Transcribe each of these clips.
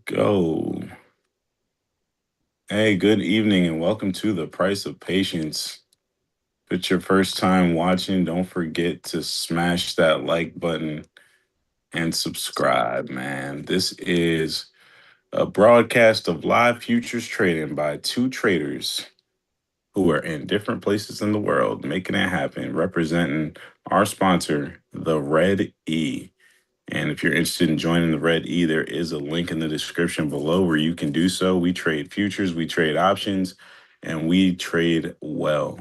Go. Hey, good evening and welcome to The Price of Patience. If it's your first time watching, don't forget to smash that like button and subscribe, man. This is a broadcast of live futures trading by two traders who are in different places in the world, making it happen, representing our sponsor, the Red E. And if you're interested in joining the Red E, there is a link in the description below where you can do so. We trade futures, we trade options, and we trade well.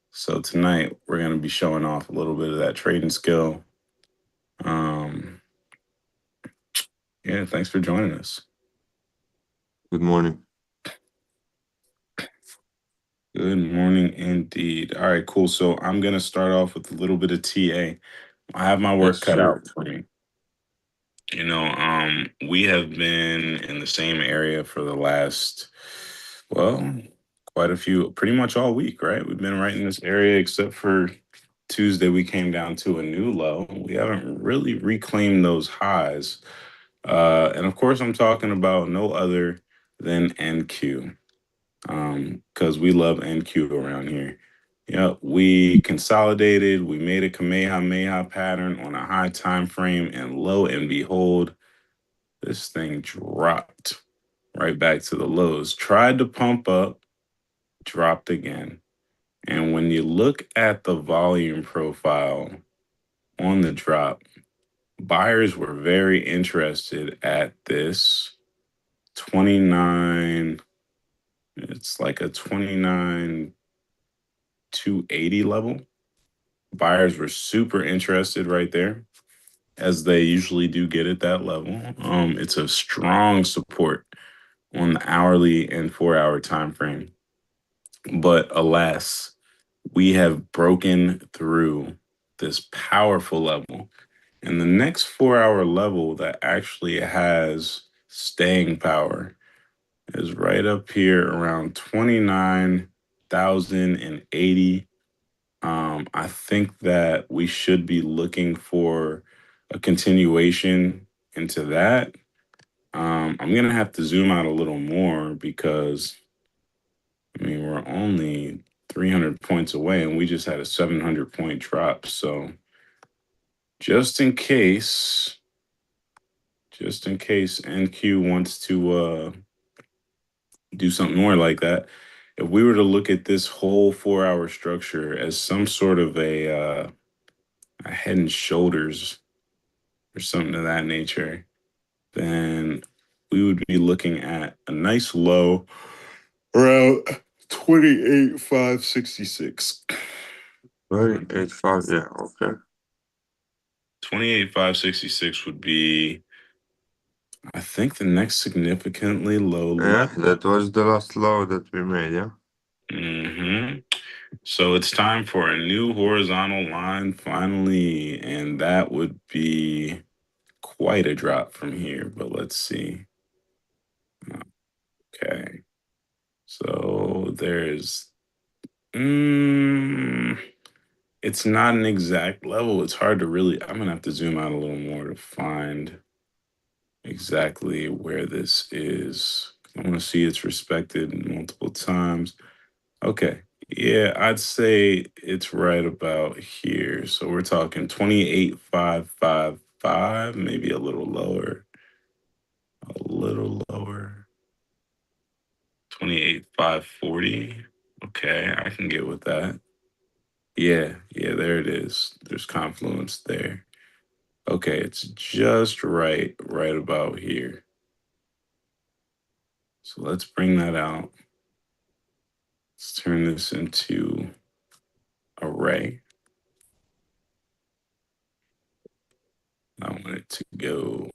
So tonight we're going to be showing off a little bit of that trading skill. Um, yeah, thanks for joining us. Good morning. Good morning indeed. All right, cool. So I'm going to start off with a little bit of TA. I have my Yes, work cut sir. out for me. We have been in the same area for the last, well, quite a few, pretty much all week, right? We've been right in this area except for Tuesday, we came down to a new low. We haven't really reclaimed those highs. And of course, I'm talking about no other than NQ, because we love NQ around here. Yep, we consolidated, we made a Kamehameha pattern on a high time frame, and lo and behold, this thing dropped right back to the lows. Tried to pump up, dropped again. And when you look at the volume profile on the drop, buyers were very interested at this 29. It's like a 29,280 level. Buyers were super interested right there, as they usually do get at that level. It's a strong support on the hourly and 4 hour time frame. But alas, we have broken through this powerful level. And the next 4 hour level that actually has staying power is right up here around 29,080. I think that we should be looking for a continuation into that. I'm going to have to zoom out a little more because we're only 300 points away and we just had a 700 point drop. So just in case, NQ wants to do something more like that, if we were to look at this whole 4 hour structure as some sort of a head and shoulders or something of that nature, then we would be looking at a nice low around 28,566. Very 8-5. Yeah, okay. 28,566 would be, I think, the next significantly low Yeah, level. that was the last low that we made, yeah? hmm So it's time for a new horizontal line finally, and that would be quite a drop from here, but let's see. Okay. So there's, mm, it's not an exact level. It's hard to really, I'm going to have to zoom out a little more to find exactly where this is. I want to see it's respected multiple times. Okay. Yeah, I'd say it's right about here. So we're talking 28,555, maybe a little lower. A little lower. 28,540. Okay, I can get with that. Yeah, there it is. There's confluence there. Okay, it's just right about here. So let's bring that out. Let's turn this into array. I want it to go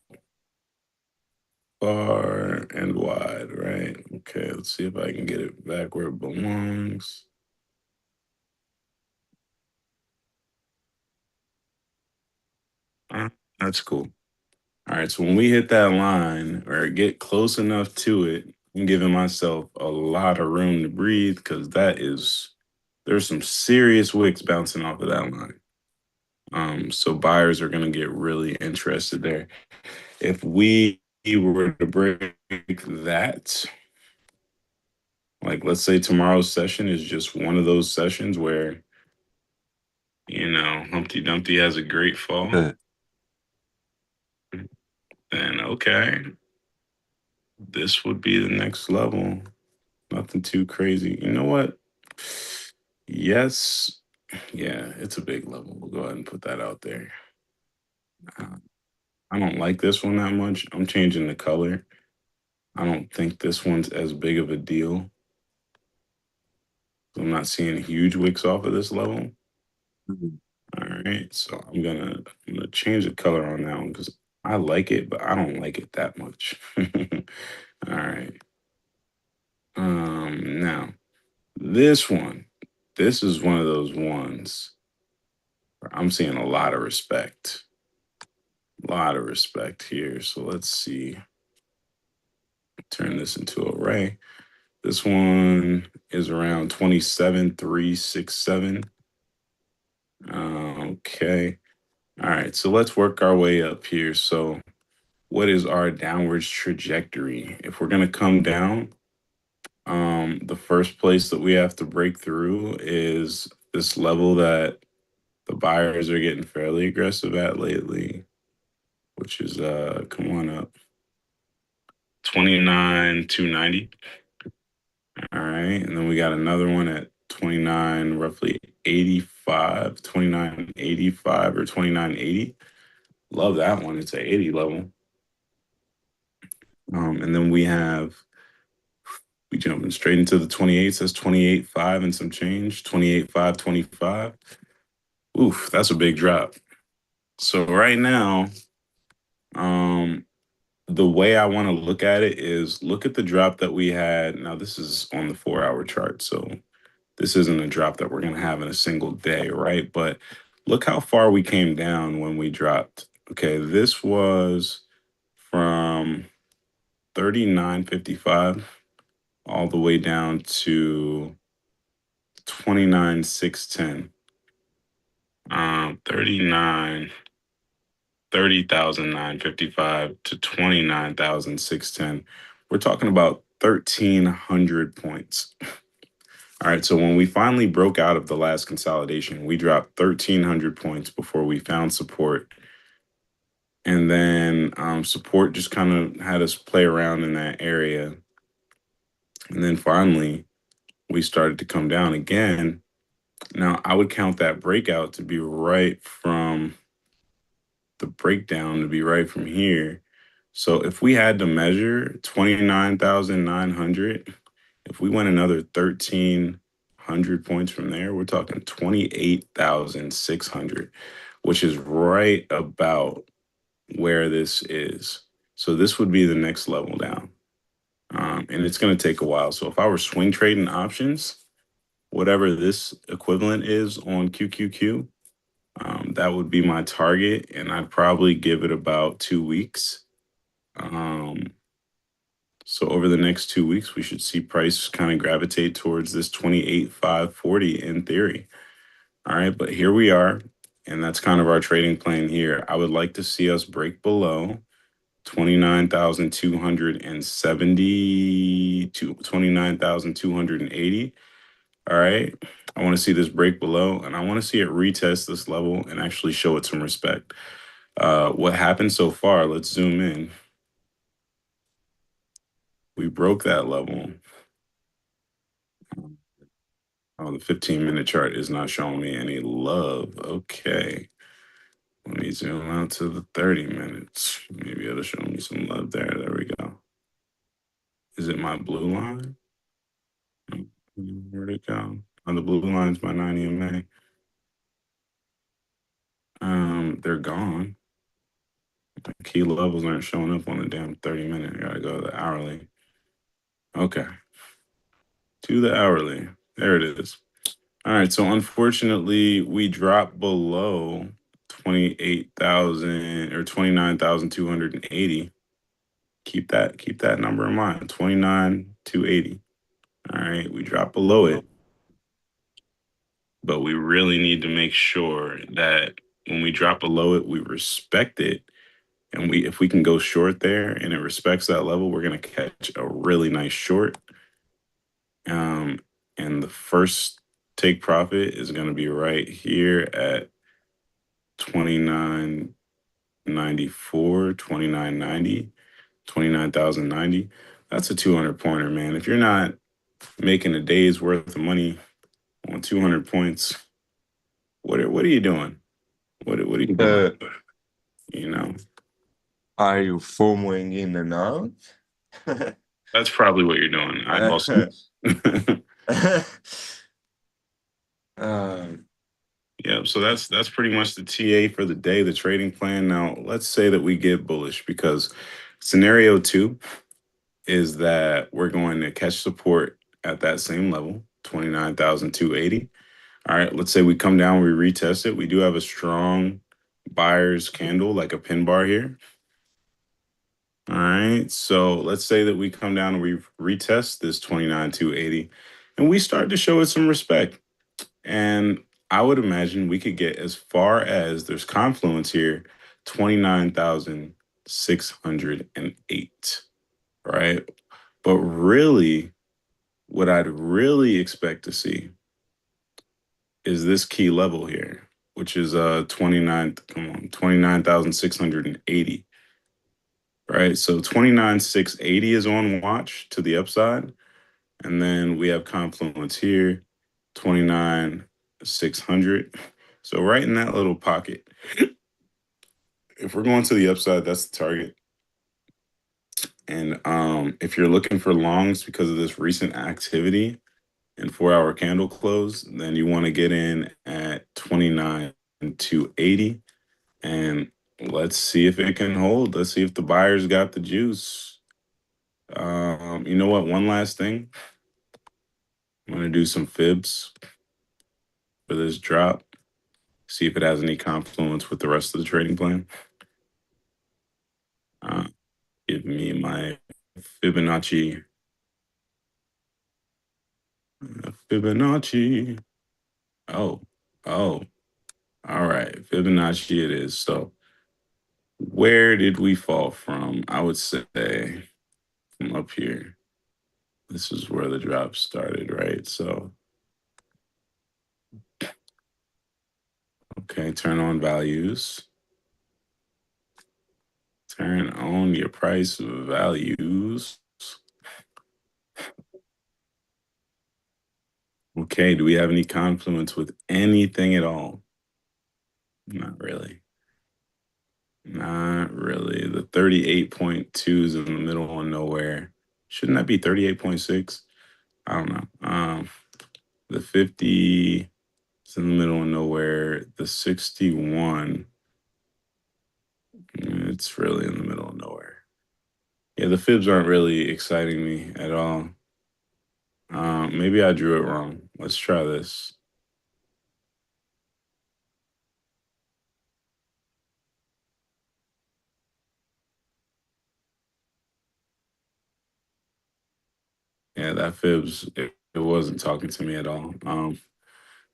far and wide, right? Okay, let's see if I can get it back where it belongs. Uh, That's cool. All right, so when we hit that line or get close enough to it, I'm giving myself a lot of room to breathe because there's some serious wicks bouncing off of that line. So buyers are going to get really interested there. If we were to break that, like let's say tomorrow's session is just one of those sessions where, Humpty Dumpty has a great fall, Yeah. then okay, this would be the next level. Nothing too crazy. You know what? Yes. Yeah, it's a big level. We'll go ahead and put that out there. Uh, I don't like this one that much. I'm changing the color. I don't think this one's as big of a deal. I'm not seeing huge wicks off of this level. Mhm. All right, so I'm gonna change the color on that one because I like it, but I don't like it that much. All right. Now this one, this is one of those ones where I'm seeing a lot of respect here. So let's see. Turn this into a ray. This one is around 27,367. Okay. All right. So let's work our way up here. So, what is our downwards trajectory? If we're going to come down, the first place that we have to break through is this level that the buyers are getting fairly aggressive at lately, which is come on up, 29,290. All right. And then we got another one at 29, roughly 85, 2985 or 2980. Love that one. It's a 80 level. And then we jumping straight into the 28. Says 28.5 and some change. 28.525. Oof, that's a big drop. So right now, um, the way I want to look at it is look at the drop that we had. Now this is on the 4 hour chart, so this isn't a drop that we're gonna have in a single day, right? But look how far we came down when we dropped. Okay, this was from 39.55 all the way down to 29,610. 39 30,955 to 29,610. We're talking about 1,300 points. All right, so when we finally broke out of the last consolidation, we dropped 1,300 points before we found support. And then support just kind of had us play around in that area. And then finally, we started to come down again. Now, I would count that breakout to be right from the breakdown to be right from here. So if we had to measure 29,900, if we went another 1,300 points from there, we're talking 28,600, which is right about where this is. So this would be the next level down. And it's going to take a while. So if I were swing trading options, whatever this equivalent is on QQQ, that would be my target, and I'd probably give it about 2 weeks. Um, so over the next 2 weeks, we should see price kind of gravitate towards this 28,540 in theory. All right, but here we are, and that's kind of our trading plan here. I would like to see us break below 29,270 to 29,280. All right. I want to see this break below, and I want to see it retest this level and actually show it some respect. What happened so far? Let's zoom in. We broke that level. Oh, the 15-minute chart is not showing me any love. Okay. Let me zoom out to the 30 minutes. Maybe it'll show me some love there. There we go. Is it my blue line? Where'd it go? Oh, the blue line's my 9 EMA. They're gone. The key levels aren't showing up on the damn 30-minute. I gotta go to the hourly. Okay. To the hourly. There it is. All right. So unfortunately, we dropped below 28,000 or 29,280. Keep that number in mind. 29,280. All right. We dropped below it. But we really need to make sure that when we drop below it, we respect it And if we can go short there and it respects that level, we're gonna catch a really nice short. Um, and the first take profit is gonna be right here at 29.94, 29.90, 29,090. That's a 200 pointer, man. If you're not making a day's worth of money on 200 points, what are you doing? What are you doing? Uh, You know, are you FOMOing in and out? that's probably what you're doing. I also. um, Yeah, so that's pretty much the TA for the day, the trading plan. Now, let's say that we get bullish because scenario two is that we're going to catch support at that same level, 29,280. All right, let's say we come down, we retest it. We do have a strong buyer's candle, like a pin bar here. All right, so let's say that we come down and we retest this 29,280 and we start to show it some respect. And I would imagine we could get as far as there's confluence here, 29,608, right? But really, what I'd really expect to see is this key level here, which is 29, come on, 29,680, right? So 29,680 is on watch to the upside. And then we have confluence here, 29,600. So right in that little pocket, if we're going to the upside, that's the target. And if you're looking for longs because of this recent activity and 4 hour candle close, then you want to get in at 29,280. And let's see if it can hold. Let's see if the buyers got the juice. You know what? One last thing. I'm going to do some fibs for this drop. See if it has any confluence with the rest of the trading plan. Uh, Give me my Fibonacci. Fibonacci. Oh, oh, all right. Fibonacci it is. So where did we fall from? I would say from up here. This is where the drop started, right? So, okay, turn on values. Turn on your price values. Okay, do we have any confluence with anything at all? Not really. Not really. The 38.2 is in the middle of nowhere. Shouldn't that be 38.6? I don't know. The 50 is in the middle of nowhere. The 61, it's really in the middle of nowhere. Yeah, the fibs aren't really exciting me at all. Maybe I drew it wrong. Let's try this. Yeah, that fibs, it wasn't talking to me at all.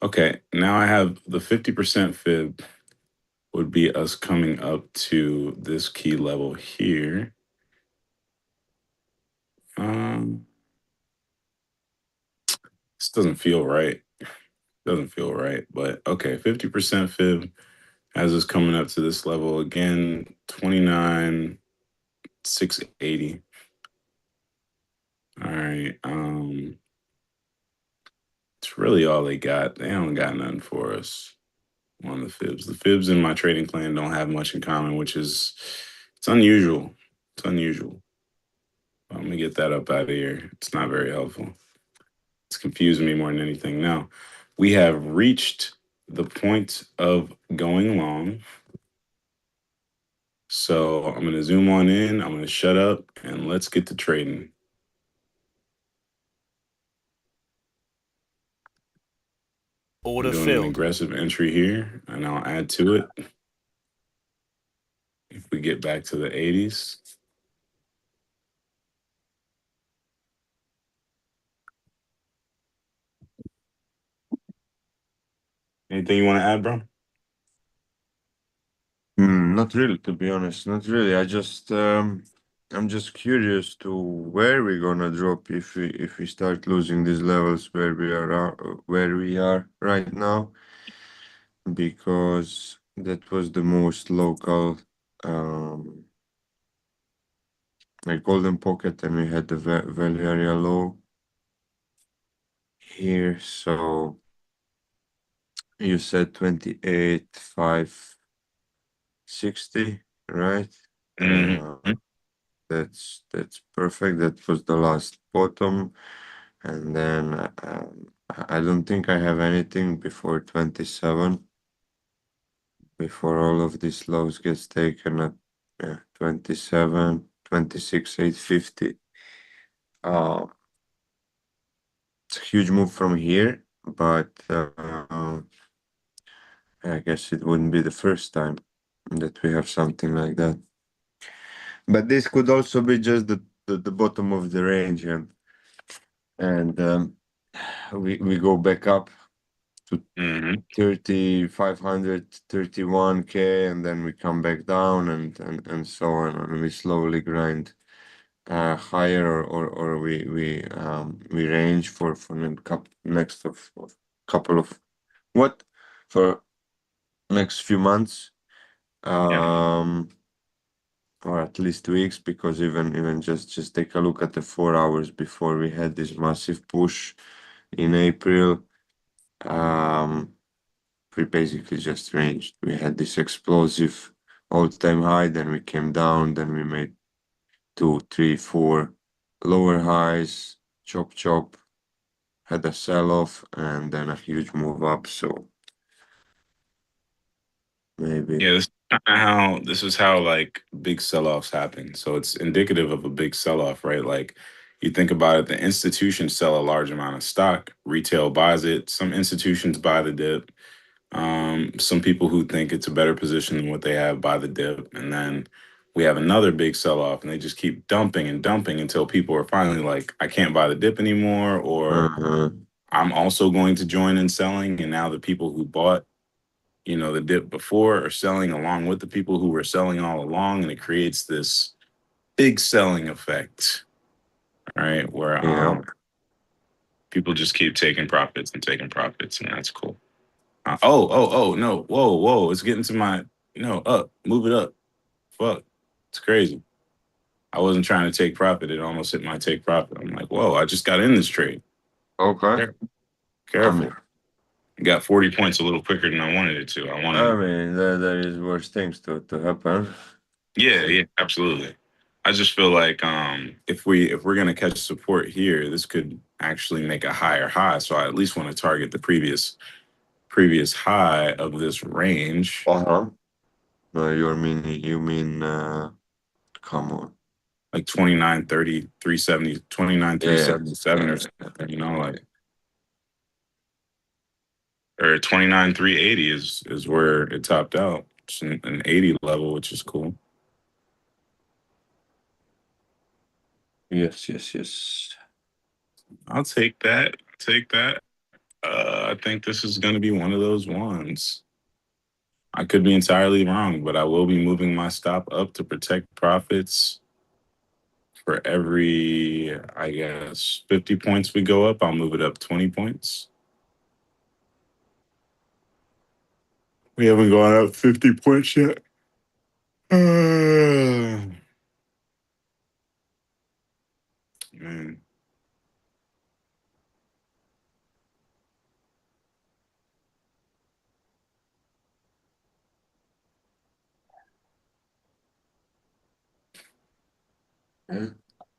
Okay, now I have the 50% fib would be us coming up to this key level here. Um, this doesn't feel right. Doesn't feel right, but okay, 50% fib has us coming up to this level again, 29,680. All right. It's really all they got. They don't got nothing for us on the fibs. The fibs in my trading plan don't have much in common, which is it's unusual. It's unusual. Let me get that up out of here. It's not very helpful. It's confusing me more than anything. Now, we have reached the point of going long. So I'm going to zoom on in. I'm going to shut up and let's get to trading. I'm Order doing an filled. aggressive entry here and I'll add to it if we get back to the 80s. Anything you want to add, bro? Not really, to be honest. Not really. I'm just curious to where we're gonna drop if we start losing these levels where we are right now, because that was the most local, um, like golden pocket, and we had the value area low here. So you said 28,560, right? Hmm. Uh, that's perfect. That was the last bottom, and then I don't think I have anything before 27, before all of these lows gets taken at 27, 26, 850. Uh, it's a huge move from here, but I guess it wouldn't be the first time that we have something like that. But this could also be just the bottom of the range, and we go back up to Hmm. 3,500, 31K, and then we come back down, and so on, and we slowly grind higher, or we range for next of couple of what for next few months, Yeah. um or at least weeks, because even just take a look at the 4 hours before we had this massive push in April. um we basically just ranged. We had this explosive all-time high, then we came down, then we made two, three, four lower highs, chop chop, had a sell-off, and then a huge move up. So maybe. Yeah, this is how like big sell-offs happen. So it's indicative of a big sell-off, right? Like you think about it, the institutions sell a large amount of stock, retail buys it, some institutions buy the dip. Some people who think it's a better position than what they have buy the dip, and then we have another big sell-off, and they just keep dumping and dumping until people are finally like, I can't buy the dip anymore, or Uh-huh. I'm also going to join in selling. And now the people who bought the dip before are selling along with the people who were selling all along, and it creates this big selling effect, right? Where Yeah. people just keep taking profits, and that's cool. Oh, no, whoa, it's getting to my up, move it up. Fuck, it's crazy. I wasn't trying to take profit. It almost hit my take profit. I'm like, whoa, I just got in this trade. Okay. Careful, I mean, careful. Got 40 points a little quicker than I wanted it to. I wanted. there is worse things to happen. Yeah, yeah, absolutely. I just feel like if we're gonna catch support here, this could actually make a higher high. So I at least want to target the previous high of this range, Uh-huh. You mean, come on. like 29.30, 370, 29, Yeah, 377 or yeah, something, like, or 29, 380 is where it topped out. It's an 80 level, which is cool. yes, yes, yes. I'll take that. Take that. I think this is gonna be one of those ones. I could be entirely wrong, but I will be moving my stop up to protect profits. For every, I guess, 50 points we go up, I'll move it up 20 points. We haven't gone up 50 points yet. Man, Yeah,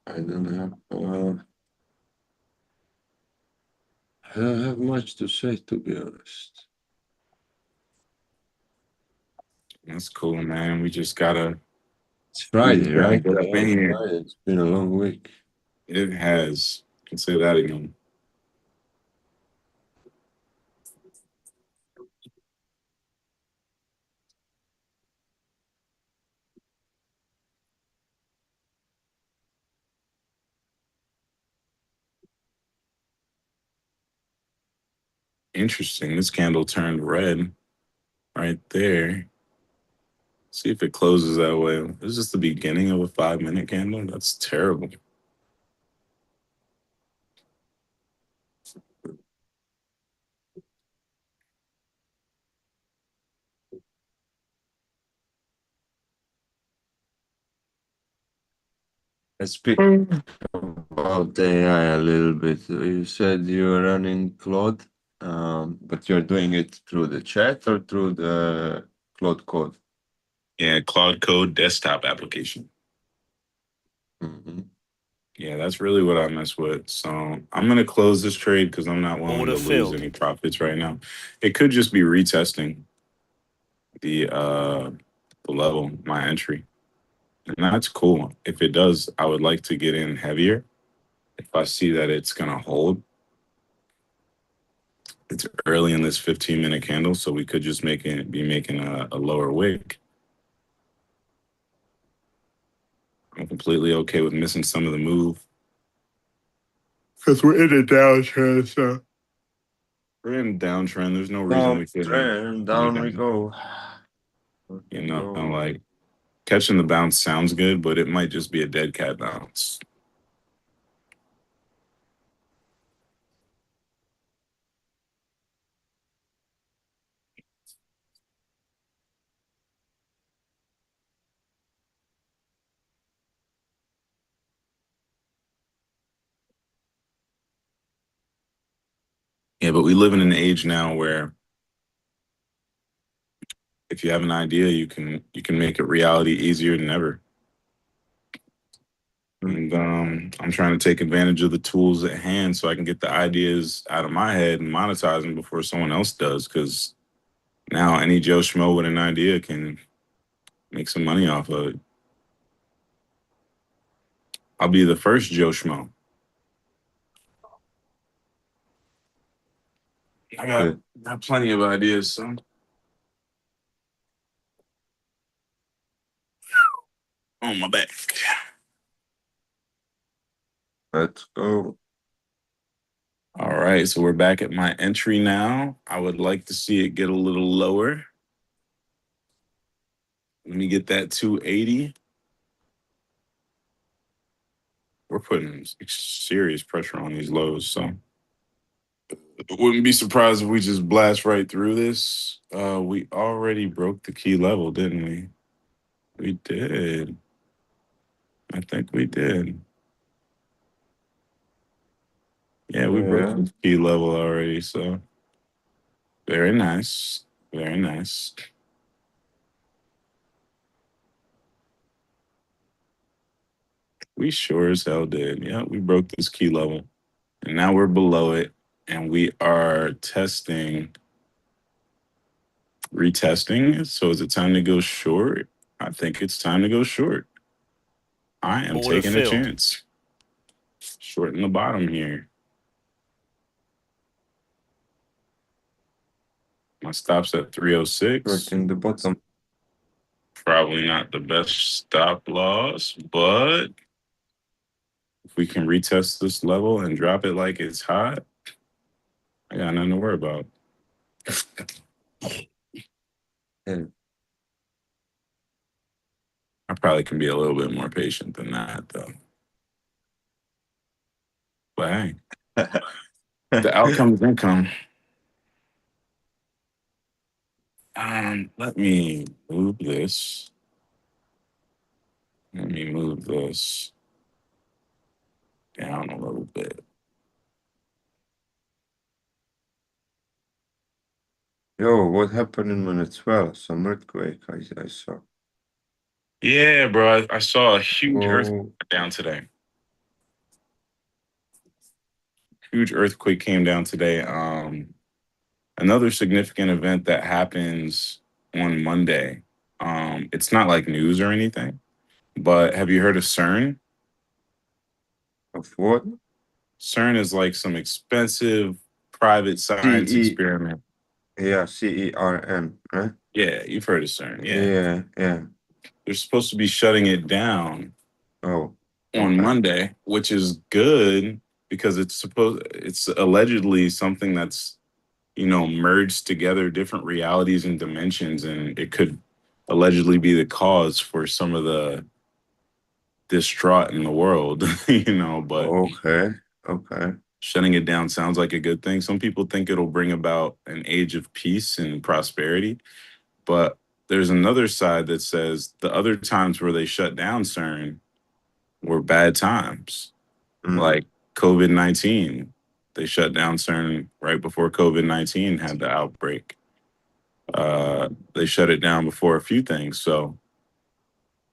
I don't have I don't have much to say, to be honest. that's cool, man. It's We Friday, just gotta right? get up Yeah, in it's here. Friday. It's been a long week. It has. Can say that again. Interesting. This candle turned red right there. See if it closes that way. This is the beginning of a 5 minute candle. That's terrible. Let's speak about AI a little bit. You said you're running Claude, but you're doing it through the chat or through the Claude code? Yeah, Cloud Code desktop application. Hmm. Yeah, that's really what I mess with. So I'm gonna close this trade because I'm not willing Order to lose filled. any profits right now. It could just be retesting the uh the level, my entry. And that's cool. If it does, I would like to get in heavier. If I see that it's gonna hold, it's early in this 15-minute candle, so we could just be making a lower wick. I'm completely okay with missing some of the move because we're in a downtrend. So we're in a downtrend. There's no reason Down we couldn't trend, be down we down. go. Down You we know, go. like catching the bounce sounds good, but it might just be a dead cat bounce. Yeah, but we live in an age now where if you have an idea, you can make it reality easier than ever. And I'm trying to take advantage of the tools at hand so I can get the ideas out of my head and monetize them before someone else does. Because now any Joe Schmo with an idea can make some money off of it. I'll be the first Joe Schmo. I got plenty of ideas, son. On my back. Let's go. All right, so we're back at my entry now. I would like to see it get a little lower. Let me get that 280. We're putting serious pressure on these lows, so wouldn't be surprised if we just blast right through this. We already broke the key level, didn't we? We did. I think we did. Yeah, we broke Yeah. the key level already, so very nice. Very nice. We sure as hell did. Yeah, we broke this key level. And now we're below it. And we are retesting. So is it time to go short? I think it's time to go short. I am Order taking a filled. chance. Short in the bottom here. My stop's at Short 306. in the bottom. Probably not the best stop loss, but if we can retest this level and drop it like it's hot, I got nothing to worry about. Yeah. I probably can be a little bit more patient than that, though. But hey, the outcome is income. Let me move this. Let me move this down a little bit. Yo, what happened in Venezuela? Some earthquake I saw. Yeah, bro. I saw a huge earthquake Oh, down today. Huge earthquake came down today. Another significant event that happens on Monday. It's not like news or anything, but have you heard of CERN? of what? CERN is like some expensive private science CE. experiment. Yeah, CERN, right? Yeah, you've heard of CERN. Yeah. Yeah, yeah. They're supposed to be shutting it down Oh, on okay. Monday, which is good because it's allegedly something that's merged together different realities and dimensions, and it could allegedly be the cause for some of the distraught in the world, but Okay. Okay. shutting it down sounds like a good thing. Some people think it'll bring about an age of peace and prosperity, but there's another side that says the other times where they shut down CERN were bad times, Mm. like COVID-19. They shut down CERN right before COVID-19 had the outbreak. They shut it down before a few things. So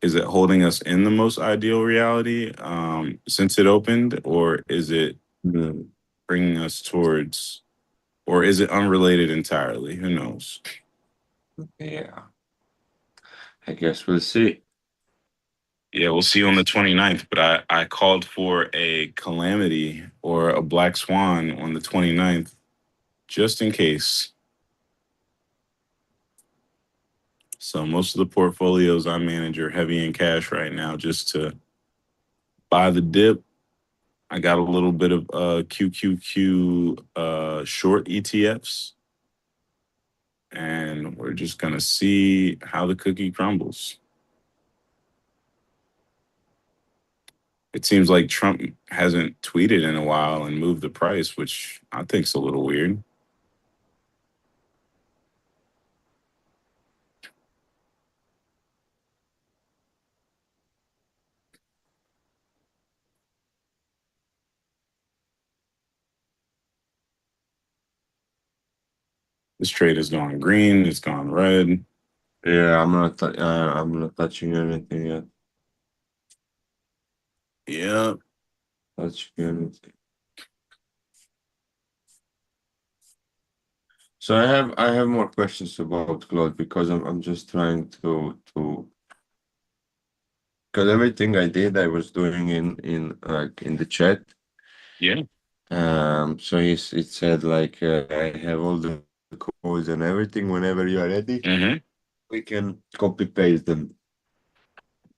is it holding us in the most ideal reality since it opened, or is it Mm. bringing us towards, or is it unrelated entirely? Who knows? Yeah. I guess we'll see. Yeah, we'll see on the 29th, but I called for a calamity or a black swan on the 29th just in case. So most of the portfolios I manage are heavy in cash right now just to buy the dip. I got a little bit of QQQ short ETFs, and we're just gonna see how the cookie crumbles. It seems like Trump hasn't tweeted in a while and moved the price, which I think's a little weird. This trade has gone green, it's gone red. Yeah, I'm not touching anything yet. Yeah. Touching anything. So I have more questions about Claude because I'm just trying to because everything I did I was doing in like in the chat. Yeah. So it said like I have all the codes and everything. Whenever you are ready, Hmm. we can copy paste them.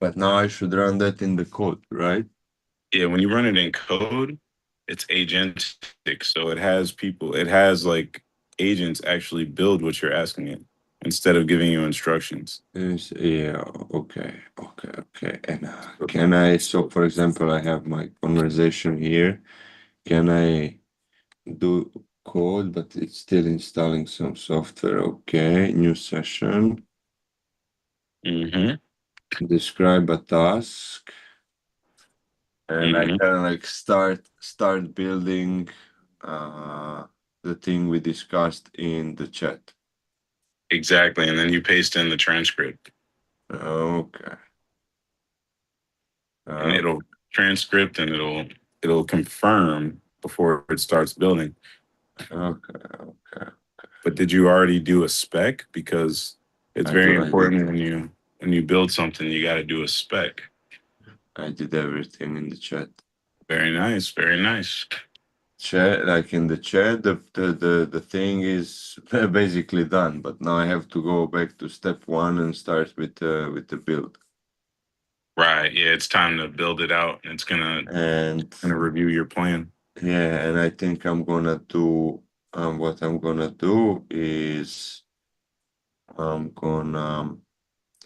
But now I should run that in the code, right? Yeah. When you run it in code, it's agentic. So it has like agents actually build what you're asking it instead of giving you instructions. Yeah, okay. And can I, so for example, I have my conversation here. Can I do code, but it's still installing some software? Okay, new session, Hmm. describe a task, and I Hmm. can like start building uh the thing we discussed in the chat. Exactly. And then you paste in the transcript Okay. and Okay. it'll transcript and it'll confirm before it starts building. Okay. But did you already do a spec? Because it's I very do. I did. important when you build something, you got to do a spec. I did everything in the chat. Very nice, very nice. Chat, like in the chat, the thing is basically done. But now I have to go back to step one and start with the build. Right. Yeah, it's time to build it out. It's And gonna review your plan. yeah, and I think I'm gonna do what I'm gonna do is I'm gonna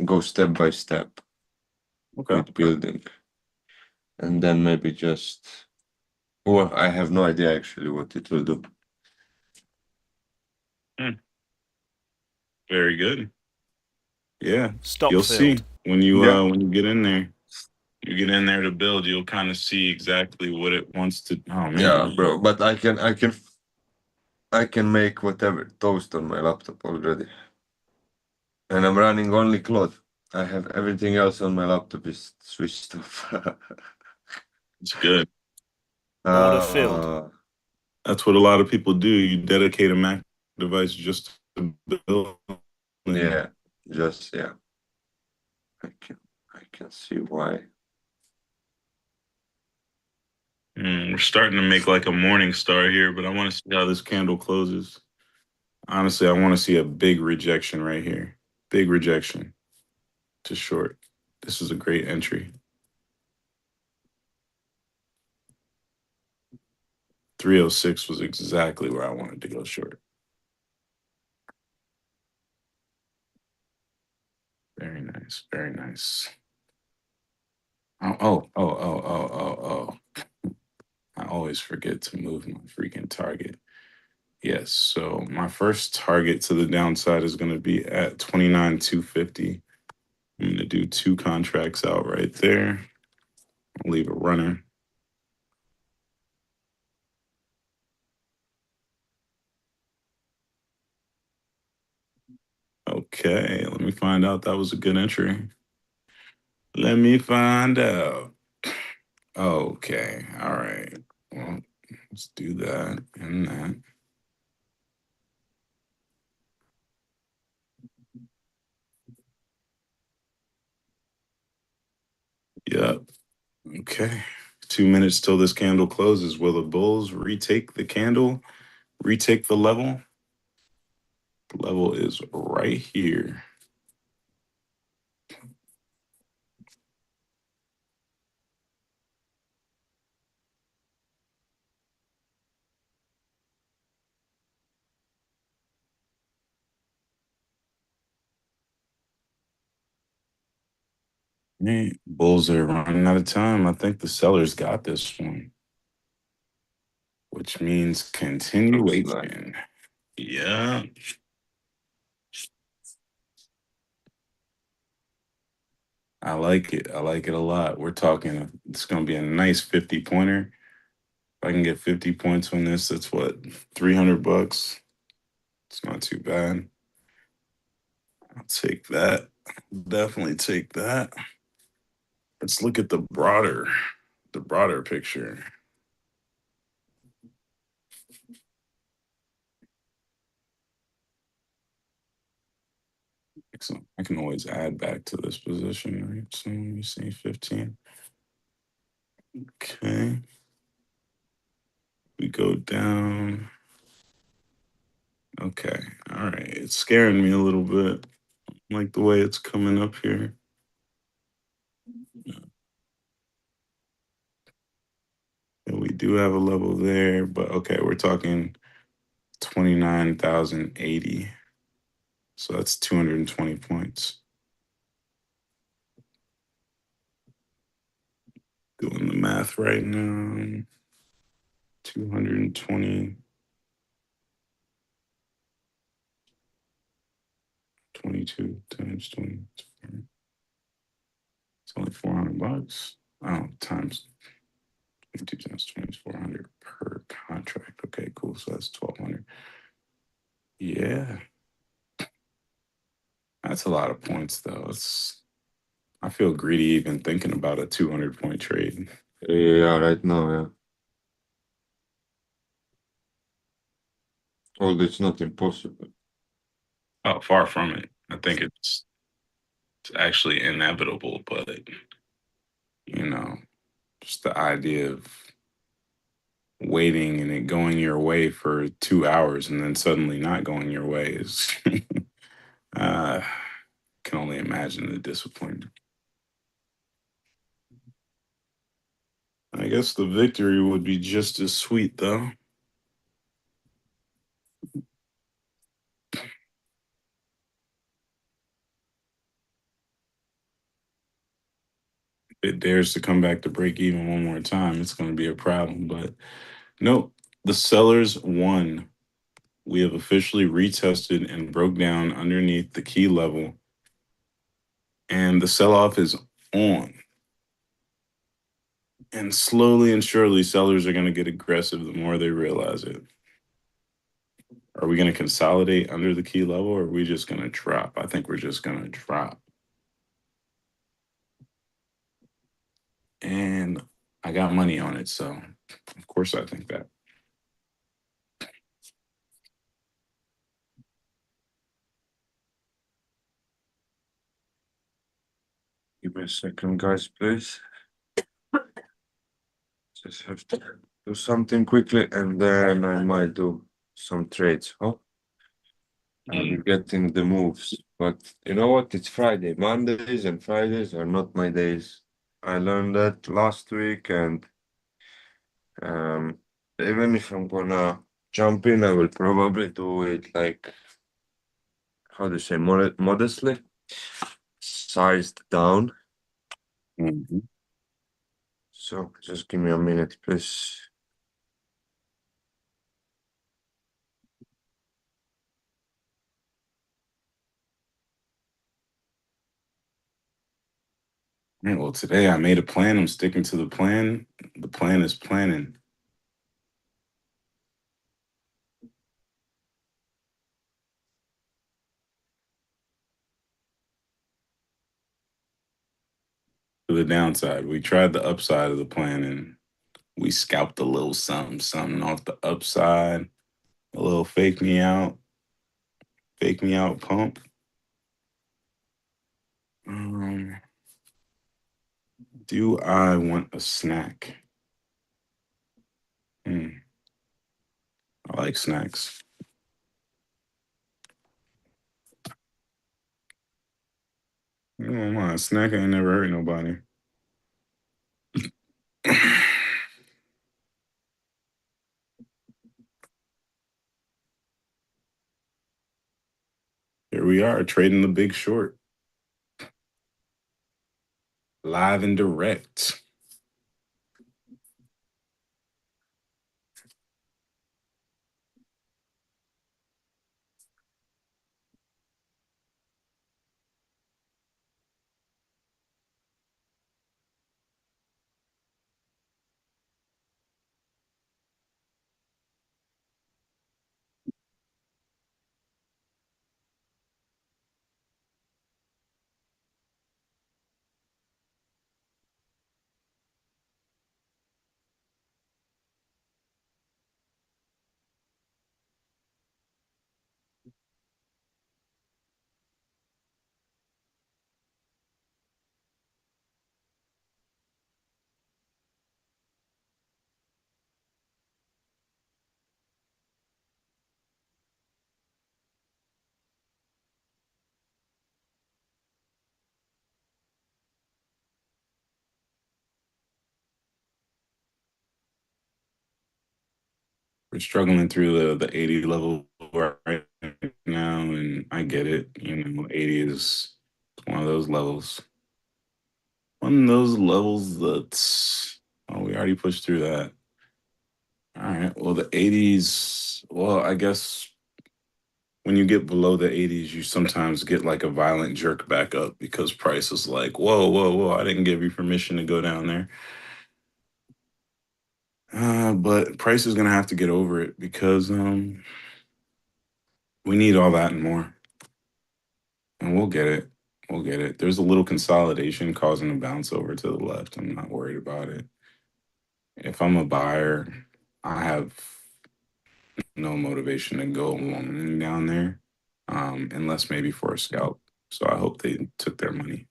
go step by step Okay. with building, and then maybe just well, I have no idea actually what it will do. Hmm, very good. Yeah. Stop You'll field. see Yeah, when you get in there. You get in there to build, you'll kind of see exactly what it wants to. Oh yeah, man. bro. But I can make whatever toast on my laptop already, and I'm running only Claude. I have everything else on my laptop is switched off. It's good. Order filled. uh, That's what a lot of people do. You dedicate a Mac device just to build. yeah, just yeah. I can I can see why. We're starting to make like a morning star here, but I want to see how this candle closes. Honestly, I want to see a big rejection right here. Big rejection to short. This is a great entry. 306 was exactly where I wanted to go short. Very nice. Very nice. Oh. I always forget to move my freaking target. Yes. So my first target to the downside is going to be at 29,250. I'm going to do two contracts out right there. I'll leave a runner. Okay. Let me find out that was a good entry. Let me find out. Okay. All right. Well, let's do that and that. Yep. Okay. 2 minutes till this candle closes. Will the bulls retake the candle? Retake the level? The level is right here. Man, bulls are running out of time. I think the sellers got this one, which means Looks like. continuation. Yeah. I like it. I like it a lot. We're talking, it's going to be a nice 50 pointer. If I can get 50 points on this, that's what, 300 bucks. It's not too bad. I'll take that. Definitely take that. Let's look at the broader picture. So I can always add back to this position, right? So let me see, 15. Okay. We go down. Okay. All right. It's scaring me a little bit. I like the way it's coming up here. And we do have a level there, but okay, we're talking 29,080. So that's 220 points. Doing the math right now. 220, 22 times 20. It's only 400 bucks. Oh, times 22 times 20 is 400 per contract. Okay, cool. So that's 1,200. Yeah. That's a lot of points, though. I feel greedy even thinking about a 200-point trade. Yeah, right now, yeah. Although it's not impossible. Oh, far from it. I think it's actually inevitable, but you know, just the idea of waiting and it going your way for 2 hours and then suddenly not going your way is uh can only imagine the disappointment. I guess the victory would be just as sweet though. If it dares to come back to break even one more time, it's going to be a problem. But nope, the sellers won. We have officially retested and broke down underneath the key level, and the sell off is on. And slowly and surely, sellers are going to get aggressive the more they realize it. Are we going to consolidate under the key level, or are we just going to drop? I think we're just going to drop. And I got money on it, so of course I think that. Give me a second, guys, please. Just have to do something quickly and then I might do some trades. Oh, I'm getting the moves. But you know what? It's Friday. Mondays and Fridays are not my days. I learned that last week, and even if I'm gonna jump in, I will probably do it like, how do you say, modestly. sized down. Mhm. So just give me a minute, please. Yeah, well, today I made a plan. I'm sticking to the plan. The plan is planning. To the downside, we tried the upside of the plan and we scalped a little something off the upside. A little fake me out pump. Um, do I want a snack? Hmm, I like snacks. You know, my snack ain't never hurt nobody. Here we are trading the big short, live and direct. We're struggling through the 80 level right now, and I get it. You know, 80 is one of those levels. One of those levels that's, oh, we already pushed through that. All right. Well, the 80s, well, I guess when you get below the 80s, you sometimes get like a violent jerk back up because price is like, whoa, whoa, whoa, I didn't give you permission to go down there. But price is gonna have to get over it because we need all that and more. And we'll get it. We'll get it. There's a little consolidation causing a bounce over to the left. I'm not worried about it. If I'm a buyer, I have no motivation to go long down there, unless maybe for a scalp. So I hope they took their money.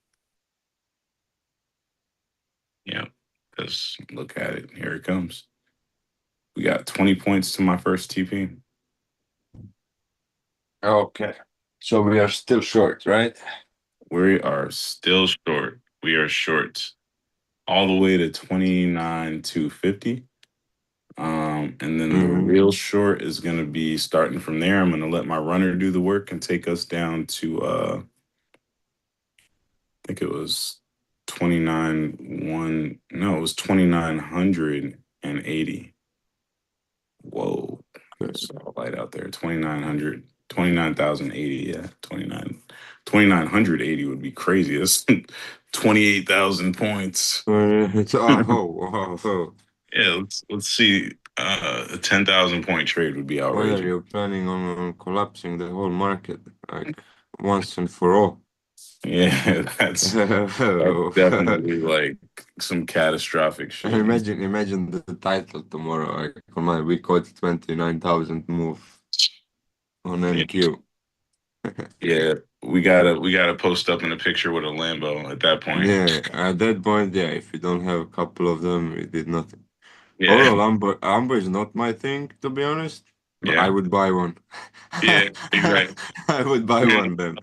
Yeah, because look at it. Here it comes. We got 20 points to my first TP. Okay. So we are still short, right? We are still short. We are short all the way to 29,250. And then the Mm-hmm. real short is going to be starting from there. I'm going to let my runner do the work and take us down to, I think it was 29 no, it was 2,980. Whoa. So light out there. 2,900, 29,080. Yeah. 2,980 would be crazy. That's 28,000 points. Oh. Yeah, let's see. A 10,000 point trade would be What are outrageous. you planning on collapsing the whole market, like once and for all? Yeah, that's definitely like some catastrophic shit. Imagine the title tomorrow. Like, come on, we caught 29,000 move on Yeah, NQ. yeah, we gotta post up in a picture with a Lambo at that point. Yeah, at that point, yeah, if you don't have a couple of them, we did nothing. Yeah, Although Lambo is not my thing, to be honest, but I yeah, would buy one. yeah, exactly. I would buy Yeah, one then.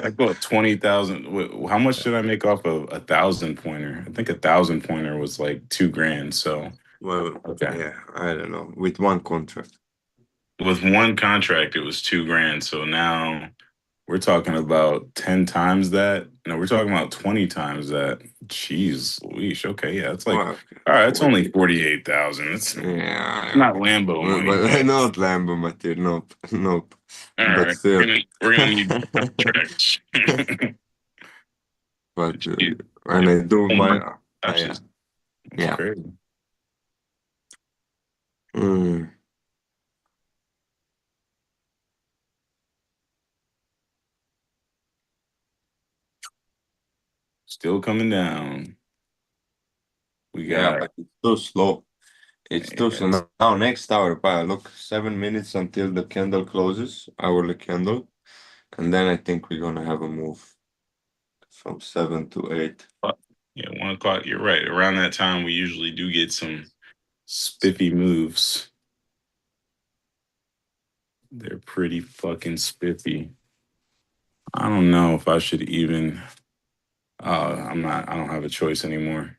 I bought 20,000. How much did I make off of a 1,000 pointer? I think a 1,000 pointer was like 2 grand. So Well, okay, yeah, I don't know. With one contract. with one contract, it was 2 grand. So now We're talking about 10 times that. No, we're talking about 20 times that. Jeez, Louise. Okay, yeah, it's like, Well, all right, it's only 40. 48,000. It's Yeah, not Lambo money, but but not Lambo material. Nope, nope. all But right, still. we're gonna need contracts. But Jeez, when I do my, that's yeah, just it's yeah. crazy. Mm, Still coming down. We yeah, got but it's too slow. It's too slow. yes, Now, next hour, look, 7 minutes until the candle closes, hourly candle, and then I think we're gonna have a move from 7 to 8. yeah, 1 o'clock. You're right. Around that time, we usually do get some spiffy moves. They're pretty fucking spiffy. I don't know if I should even. I'm not. I don't have a choice anymore.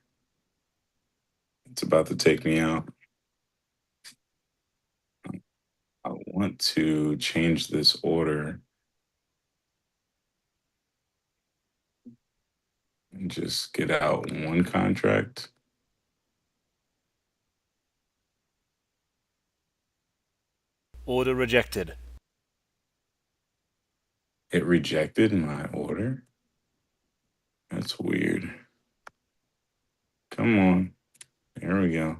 It's about to take me out. I want to change this order and just get out one contract. Order rejected. It rejected my order. That's weird. Come on. There we go.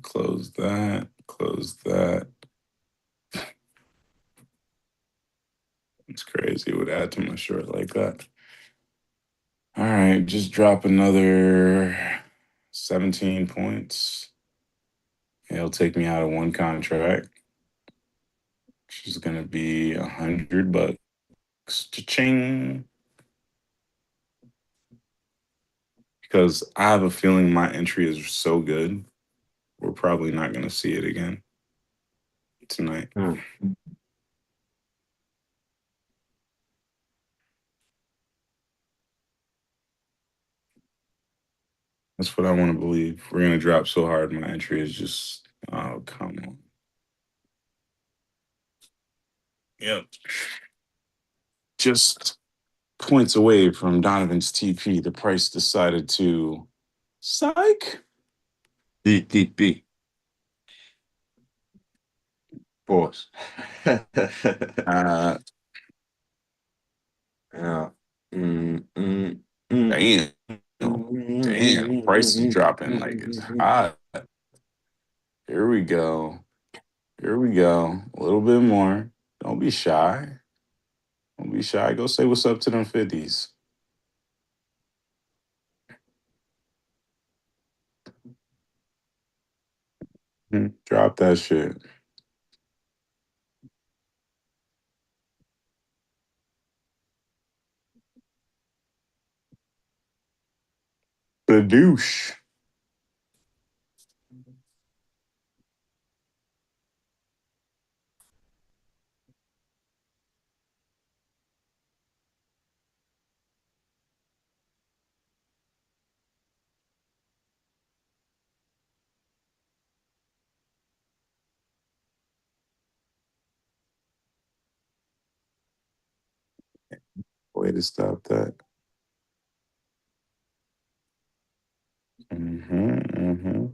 Close that. Close that. It's crazy. It would add to my short like that. All right. Just drop another 17 points. It'll take me out of one contract, which is going to be $100. Cha-ching. Because I have a feeling my entry is so good, we're probably not going to see it again tonight. Hmm. That's what I want to believe. We're going to drop so hard, my entry is just, oh, come on. Yep. Just points away from Donovan's TP, the price decided to psych. DTP. Pause. Uh, Yeah. Mm, mm, mm, damn. Damn. Price is dropping like it's mm. hot. Here we go. Here we go. A little bit more. Don't be shy. Don't be shy. Go say what's up to them 50s. Drop that shit. The douche. Way to stop that. Mm-hmm, mm-hmm.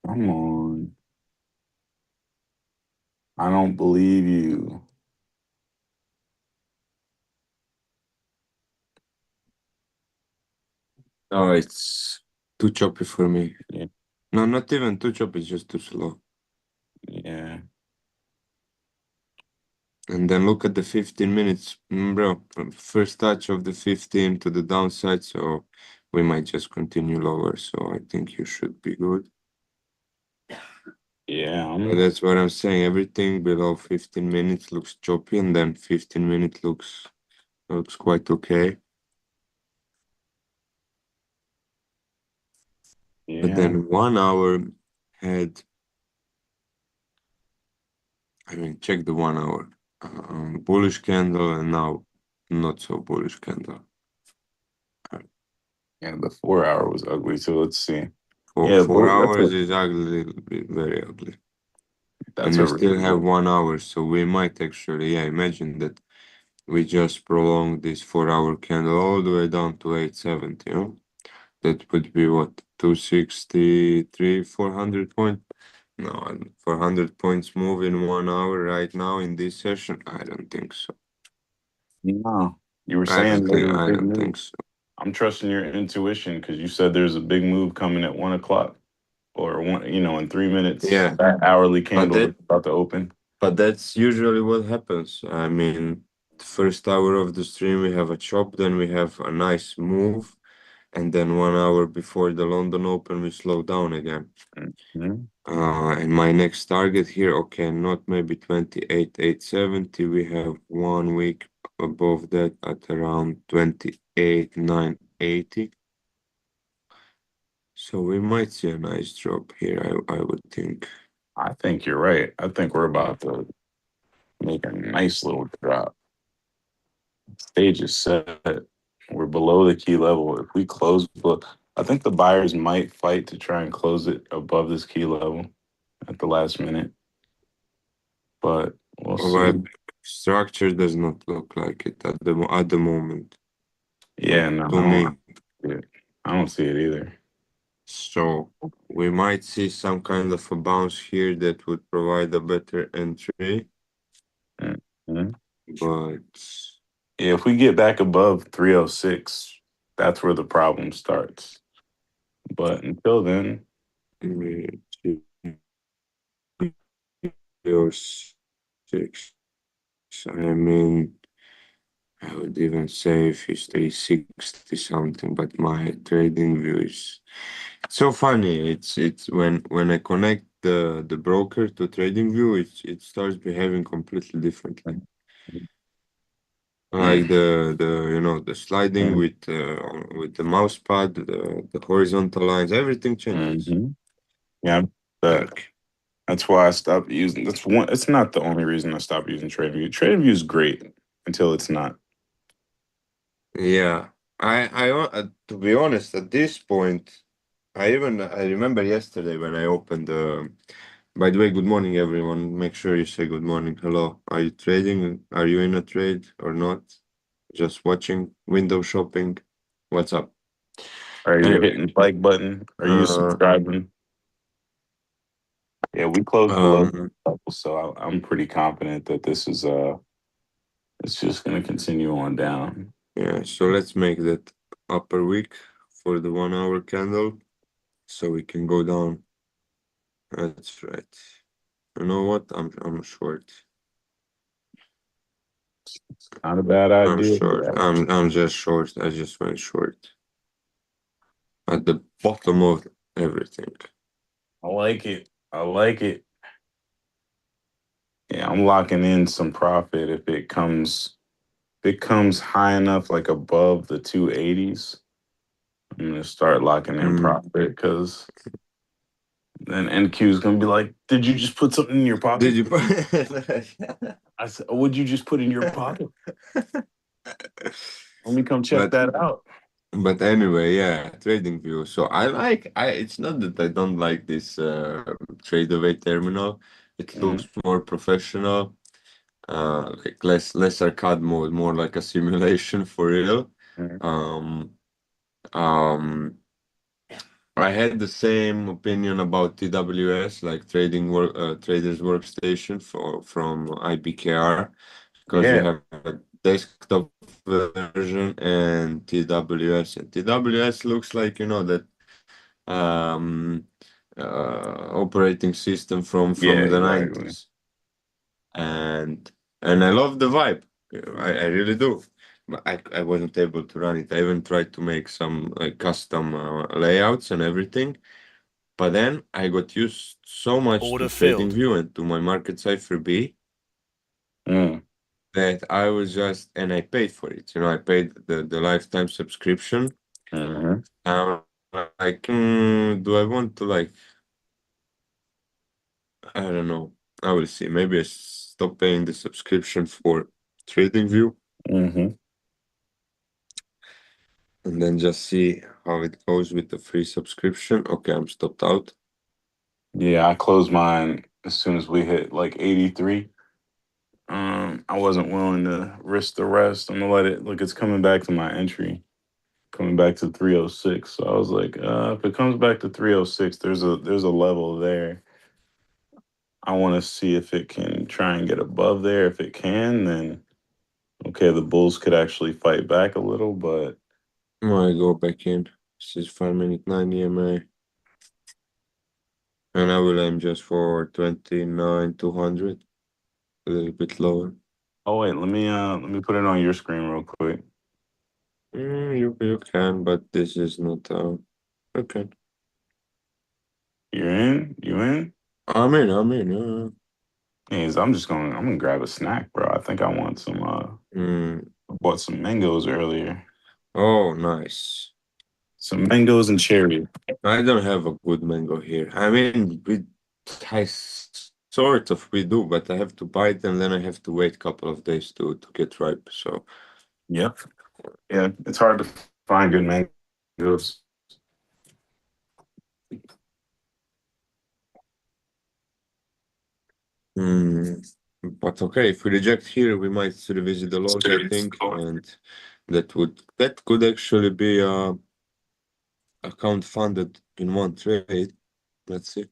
Come on. I don't believe you. Oh, it's too choppy for me. Yeah. No, not even too choppy, it's just too slow. Yeah. And then look at the 15 minutes, bro. First touch of the 15 to the downside, so we might just continue lower. So I think you should be good. Yeah. But that's what I'm saying. Everything below 15 minutes looks choppy, and then 15 minutes looks quite okay. But Yeah. then 1 hour had, I mean, check the 1 hour. Bullish candle, and now not so bullish candle. And the 4 hour was ugly too. Let's see. For Yeah, four that's hours a is ugly, very ugly. that's And a we still really have good. 1 hour, so we might actually, yeah, imagine that we just prolong this 4 hour candle all the way down to 870, you know? That would be what, 263, 400 point? No, 400 points move in 1 hour right now in this session? I don't think so. No, you were I saying don't there's think, a I big don't move. think so. I'm trusting your intuition because you said there's a big move coming at 1 o'clock or one, in 3 minutes. Yeah, That hourly but candle that, that's about to open. but that's usually what happens. I mean, the first hour of the stream we have a chop, then we have a nice move, and then 1 hour before the London Open we slow down again. Mhm. And my next target here, okay, not maybe 28,870. We have 1 week above that at around 28,980. So we might see a nice drop here, I would think. I think you're right. I think we're about to make a nice little drop. Stage is set. We're below the key level. If we close, but I think the buyers might fight to try and close it above this key level at the last minute, but we'll see. But structure does not look like it at the moment, not Yeah, no, to me. I don't see it either. So we might see some kind of a bounce here that would provide a better entry, Mhm. but Yeah, if we get back above 306, that's where the problem starts. But until then, mm, 306. I mean, I would even say if it's 360 something, but my trading view is so funny. It's when I connect the broker to trading view, it starts behaving completely differently. Like mm, the sliding mm, with the mouse pad, the horizontal lines, everything changes. mhm. Yeah, that Like, that's why I stopped using. That's one. It's not the only reason I stopped using TradingView. TradingView is great until it's not. yeah, to be honest, at this point, I remember yesterday when I opened the. By the way, good morning, everyone. Make sure you say good morning. Hello. Are you trading? Are you in a trade or not? Just watching, window shopping. What's up? Are you Anyway, hitting the like button? Are you uh, subscribing? Yeah, we closed below, um, so I'm pretty confident that this is it's just going to continue on down. yeah. So let's make that upper week for the 1 hour candle, so we can go down. That's right. You know what? I'm short. Not a bad I'm idea. short. I'm just short. I just went short at the bottom of everything. I like it. I like it. Yeah, I'm locking in some profit if it comes high enough, like above the 280s. I'm gonna start locking in Mm. profit because then NQ is gonna be like, "Did you just put something in your Did pocket?" you? I said, "Oh, what'd you just put in your pocket? Let me come check but that out." but anyway, yeah, trading view. So I it's not that I don't like this trade away terminal. It Mhm, looks more professional. Like less arcade mode, more like a simulation for real. mhm, Um um I had the same opinion about TWS, like traders workstation from IBKR, because you yeah, have a desktop version and TWS. And TWS looks like that um, operating system yeah, from the exactly. 90s, and I love the vibe. I really do. But I wasn't able to run it. I even tried to make some like custom layouts and everything. But then I got used so much to Order filled. TradingView and to my market cipher B Mm, that I was just, and I paid for it. I paid the lifetime subscription. mhm, I'm like, do I want to I don't know. I will see. Maybe I stop paying the subscription for TradingView mhm. and then just see how it goes with the free subscription. Okay, I'm stopped out. Yeah, I closed mine as soon as we hit like 83. I wasn't willing to risk the rest. I'm gonna let it look. It's coming back to my entry, coming back to 306. So I was like, if it comes back to 306, there's a level there. I want to see if it can try and get above there. If it can, then okay, the Bulls could actually fight back a little, but I go back in. This is 5 minute 9 EMA. And I will aim just for 29 200, a little bit lower. oh wait, let me put it on your screen real quick. You can, but this is not okay. You're in? You in? I'm in. Yes, I'm gonna grab a snack, bro. I think I want some Mm. I bought some mangoes earlier. Oh, nice. Some mangoes and cherry. I don't have a good mango here. I mean, sort of we do, but I have to buy it and then I have to wait a couple of days to get ripe. So, Yep. Yeah, it's hard to find good mangoes. but okay, if we reject here, we might revisit the lows, I think, and that could actually be account funded in one trade. Let's see.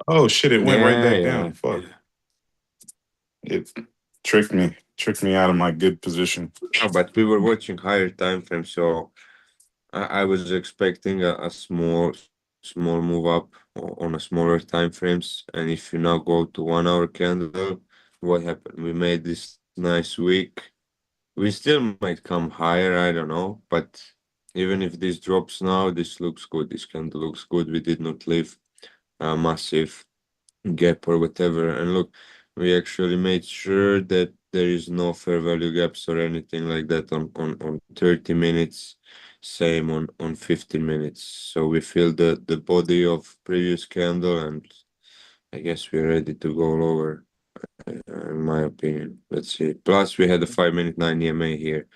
Oh shit, it went right Yeah, back yeah, down. Fuck. yeah. It tricked me out of my good position. Oh, but we were watching higher time frame, so I was expecting a small move up on a smaller time frames. And if you now go to 1 hour candle, what happened? We made this nice wick. We still might come higher, I don't know. But even if this drops now, this looks good. This candle looks good. We did not leave a massive gap or whatever. And look, we actually made sure that there is no fair value gaps or anything like that on 30 minutes, same on 15 minutes. So we feel the body of previous candle, and I guess we're ready to go lower, in my opinion. Let's see. Plus we had a 5 minute 9 EMA here.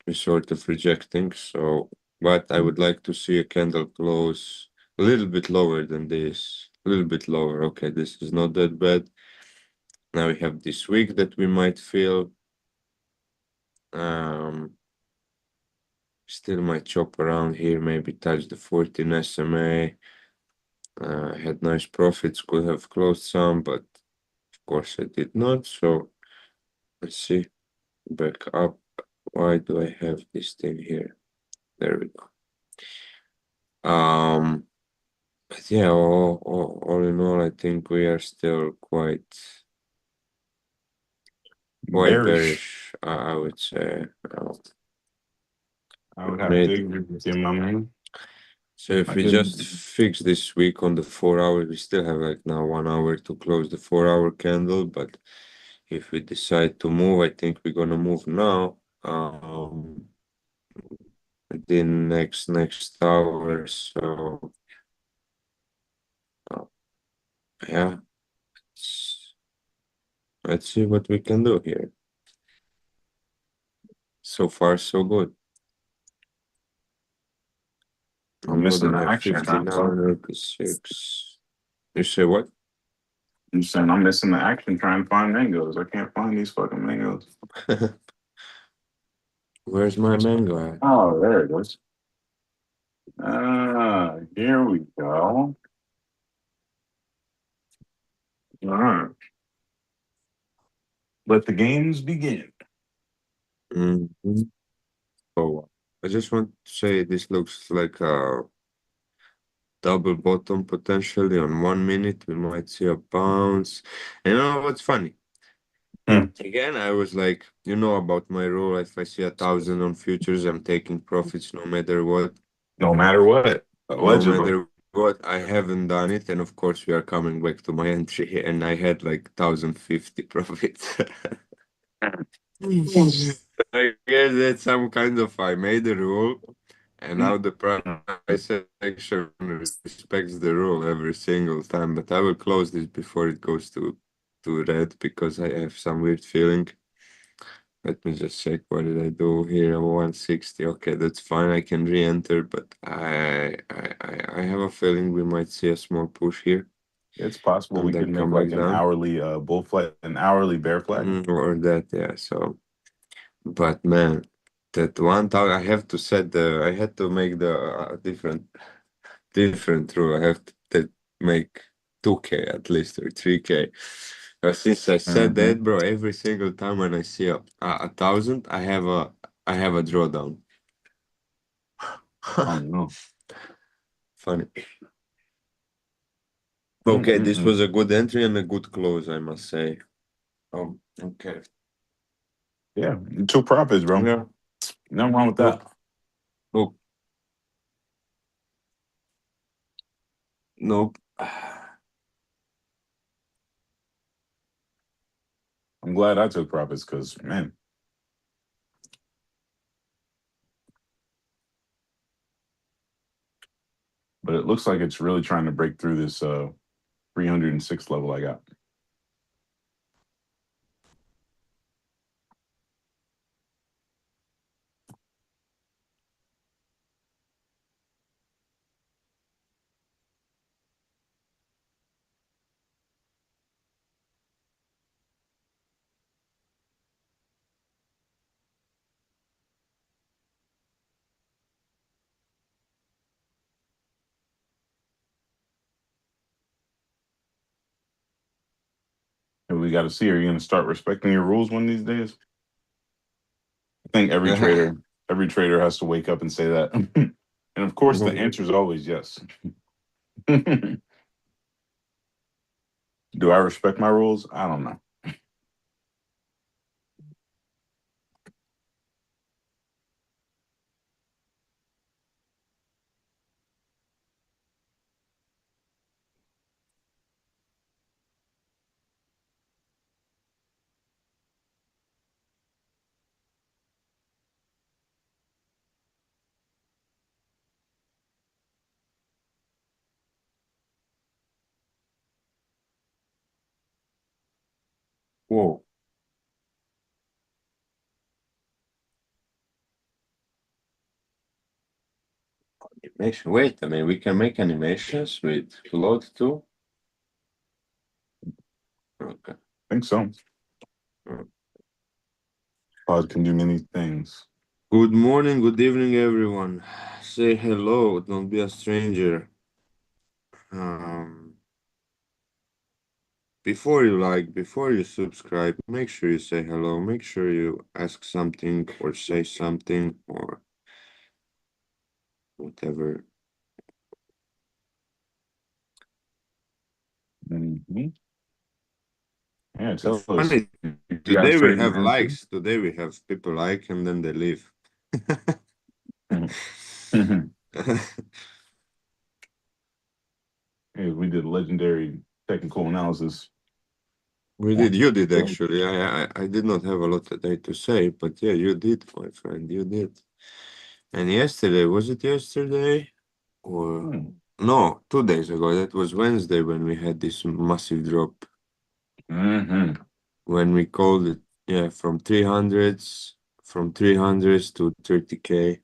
We're sort of rejecting, so but I would like to see a candle close a little bit lower than this. A little bit lower. Okay, this is not that bad. Now we have this week that we might feel. Um, Still might chop around here, maybe touch the 14 SMA. Had nice profits, could have closed some, but of course I did not. So let's see. Back up. Why do I have this thing here? There we go. But yeah, all in all, I think we are still quite Bearish. bearish, I would say. I would have to Made agree with you, my man. So if I we did. just fix this week on the 4 hour, we still have like now 1 hour to close the 4 hour candle. But if we decide to move, I think we're gonna move now. The next hour. So uh, yeah, let's see what we can do here. So far, so good. I'm I'm missing loading the at action. 5986. You say what? I'm saying I'm missing the action trying to find mangoes. I can't find these fucking mangoes. Where's my mango at? Oh, there it is. Here we go. All right. Let the games begin. Mhm. Oh, I just want to say this looks like a double bottom potentially on 1 minute. We might see a bounce. And you know what's funny? Hmm. Again, I was like, you know about my rule. If I see 1,000 on futures, I'm taking profits no matter what. No matter what, No allegedly. matter what, I haven't done it. And of course, we are coming back to my entry, and I had like 1,050 profits. I guess that's some kind of I made a rule, and now the price action respects the rule every single time. But I will close this before it goes to red because I have some weird feeling. Let me just check what did I do here. 160. Okay, that's fine. I can re-enter, but I have a feeling we might see a small push here It's possible and we could then make come like back an down. hourly bull flag, an hourly bear flag. Or that, yeah. So, but man, that 1,000, I had to make the different rule. I have to make 2K at least or 3K. Since I said Hmm. that, bro, every single time when I see a thousand, I have a drawdown. Oh no. Funny. Okay, this Mm-mm-mm. was a good entry and a good close, I must say. Oh, okay. Yeah, two profits, bro. Yeah. Nothing wrong with Look, that. look, nope. I'm glad I took profits because man, but it looks like it's really trying to break through this 306 level I got. And we got to see, are you going to start respecting your rules one of these days? I think every trader has to wake up and say that. And of course, the answer is always yes. Do I respect my rules? I don't know. Whoa. Animation. Wait, I mean, we can make animations with float too. Okay. I think so. Mm. Pod can do many things. Good morning, good evening, everyone. Say hello, don't be a stranger. Um, before you subscribe, make sure you say hello, make sure you ask something or say something or whatever. Hmm. Yeah, It's tell us. funny, You guys today we trading have man too? likes, today we have people like and then they leave. Mhm. Hey, we did legendary technical analysis. We did, you did actually. I did not have a lot today to say, but yeah, you did, my friend, you did. And yesterday, was it yesterday? Or Hmm. no, 2 days ago. That was Wednesday when we had this massive drop. Mm-hmm. When we called it, yeah, from 300s to 30K.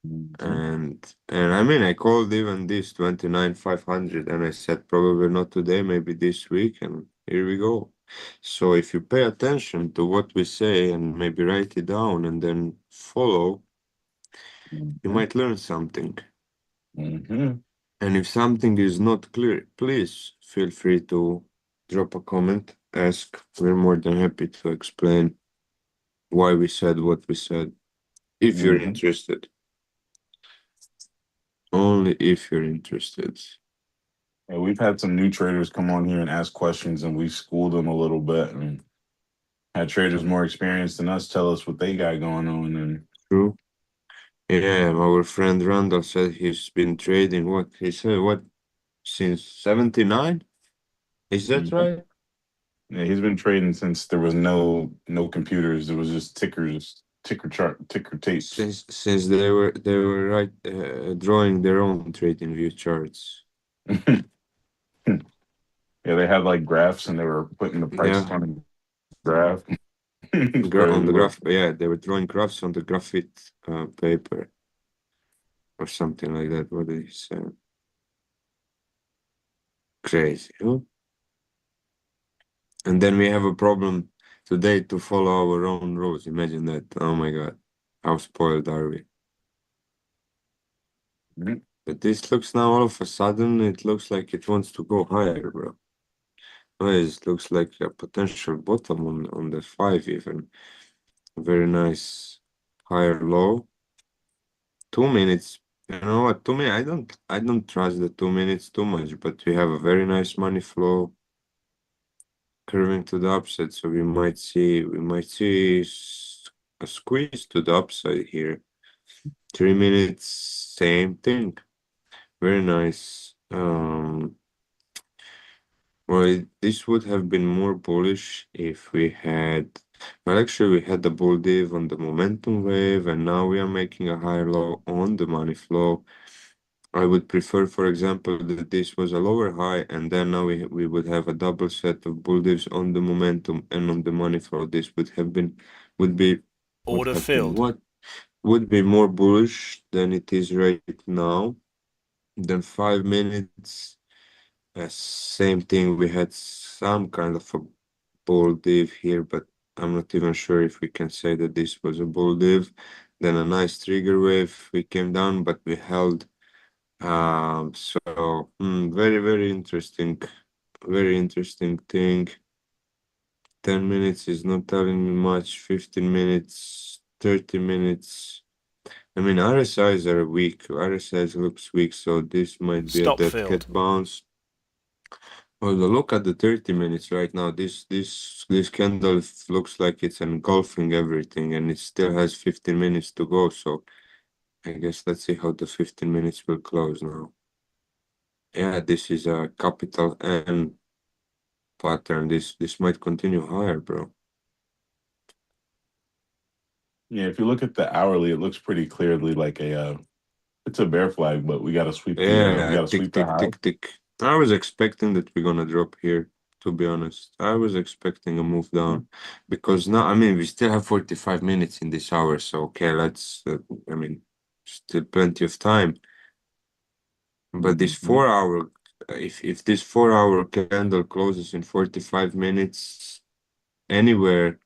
Hmm. And I mean I called even this 29,500 and I said probably not today, maybe this week, and here we go. So if you pay attention to what we say and maybe write it down and then follow, you Hmm. might learn something. Hmm. And if something is not clear, please feel free to drop a comment, ask. We're more than happy to explain why we said what we said, if you're Hmm. interested. Only if you're interested. Yeah, we've had some new traders come on here and ask questions, and we schooled them a little bit, and had traders more experienced than us tell us what they got going on. And True. Yeah, our friend Randall said he's been trading what he said, what, since 79? Is that Mhm. right? Yeah, he's been trading since there was no computers. It was just tickers, ticker chart, ticker tapes. Since they were right drawing their own trading view charts. Yeah, they had like graphs, and they were putting the prices Yeah. on a graph. On Very the low. graph, yeah, they were drawing graphs on the graphite paper or something like that. What did he say? Crazy, huh? And then we have a problem today to follow our own rules. Imagine that. Oh my God. How spoiled are we? Mhm. But this looks now all of a sudden, it looks like it wants to go higher, bro. Oh, it looks like a potential bottom on the 5 even. Very nice higher low. 2 minutes. You know what? 2 minutes. I don't trust the 2 minutes too much, but we have a very nice money flow curving to the upside, so we might see a squeeze to the upside here. 3 minutes, same thing. Very nice. Well, this would have been more bullish if we had. Well, actually, we had the bull div on the momentum wave, and now we are making a higher low on the money flow. I would prefer, for example, that this was a lower high, and then now we would have a double set of bull divs on the momentum and on the money flow. This would be would Order have been filled. what would be more bullish than it is right now. Then 5 minutes, same thing. We had some kind of a bull div here, but I'm not even sure if we can say that this was a bull div. Then a nice trigger wave. We came down, but we held. Very, very interesting thing. 10 minutes is not telling me much. 15 minutes, 30 minutes. I mean, RSIs are weak. RSIs looks weak, so this might be a Stop dead cat filled. bounce. Well, look at the 30 minutes right now. This candle looks like it's engulfing everything, and it still has 15 minutes to go. So I guess let's see how the 15 minutes will close now. Yeah, this is a capital N pattern. This might continue higher, bro. Yeah, if you look at the hourly, it looks pretty clearly like it's a bear flag, but we Yeah, gotta tick sweep the tick high. tick tick. I was expecting that we're gonna drop here, to be honest. I was expecting a move down because now, I mean, we still have 45 minutes in this hour, so okay, I mean, still plenty of time. But this Mhm. 4 hour, if this 4 hour candle closes in 45 minutes anywhere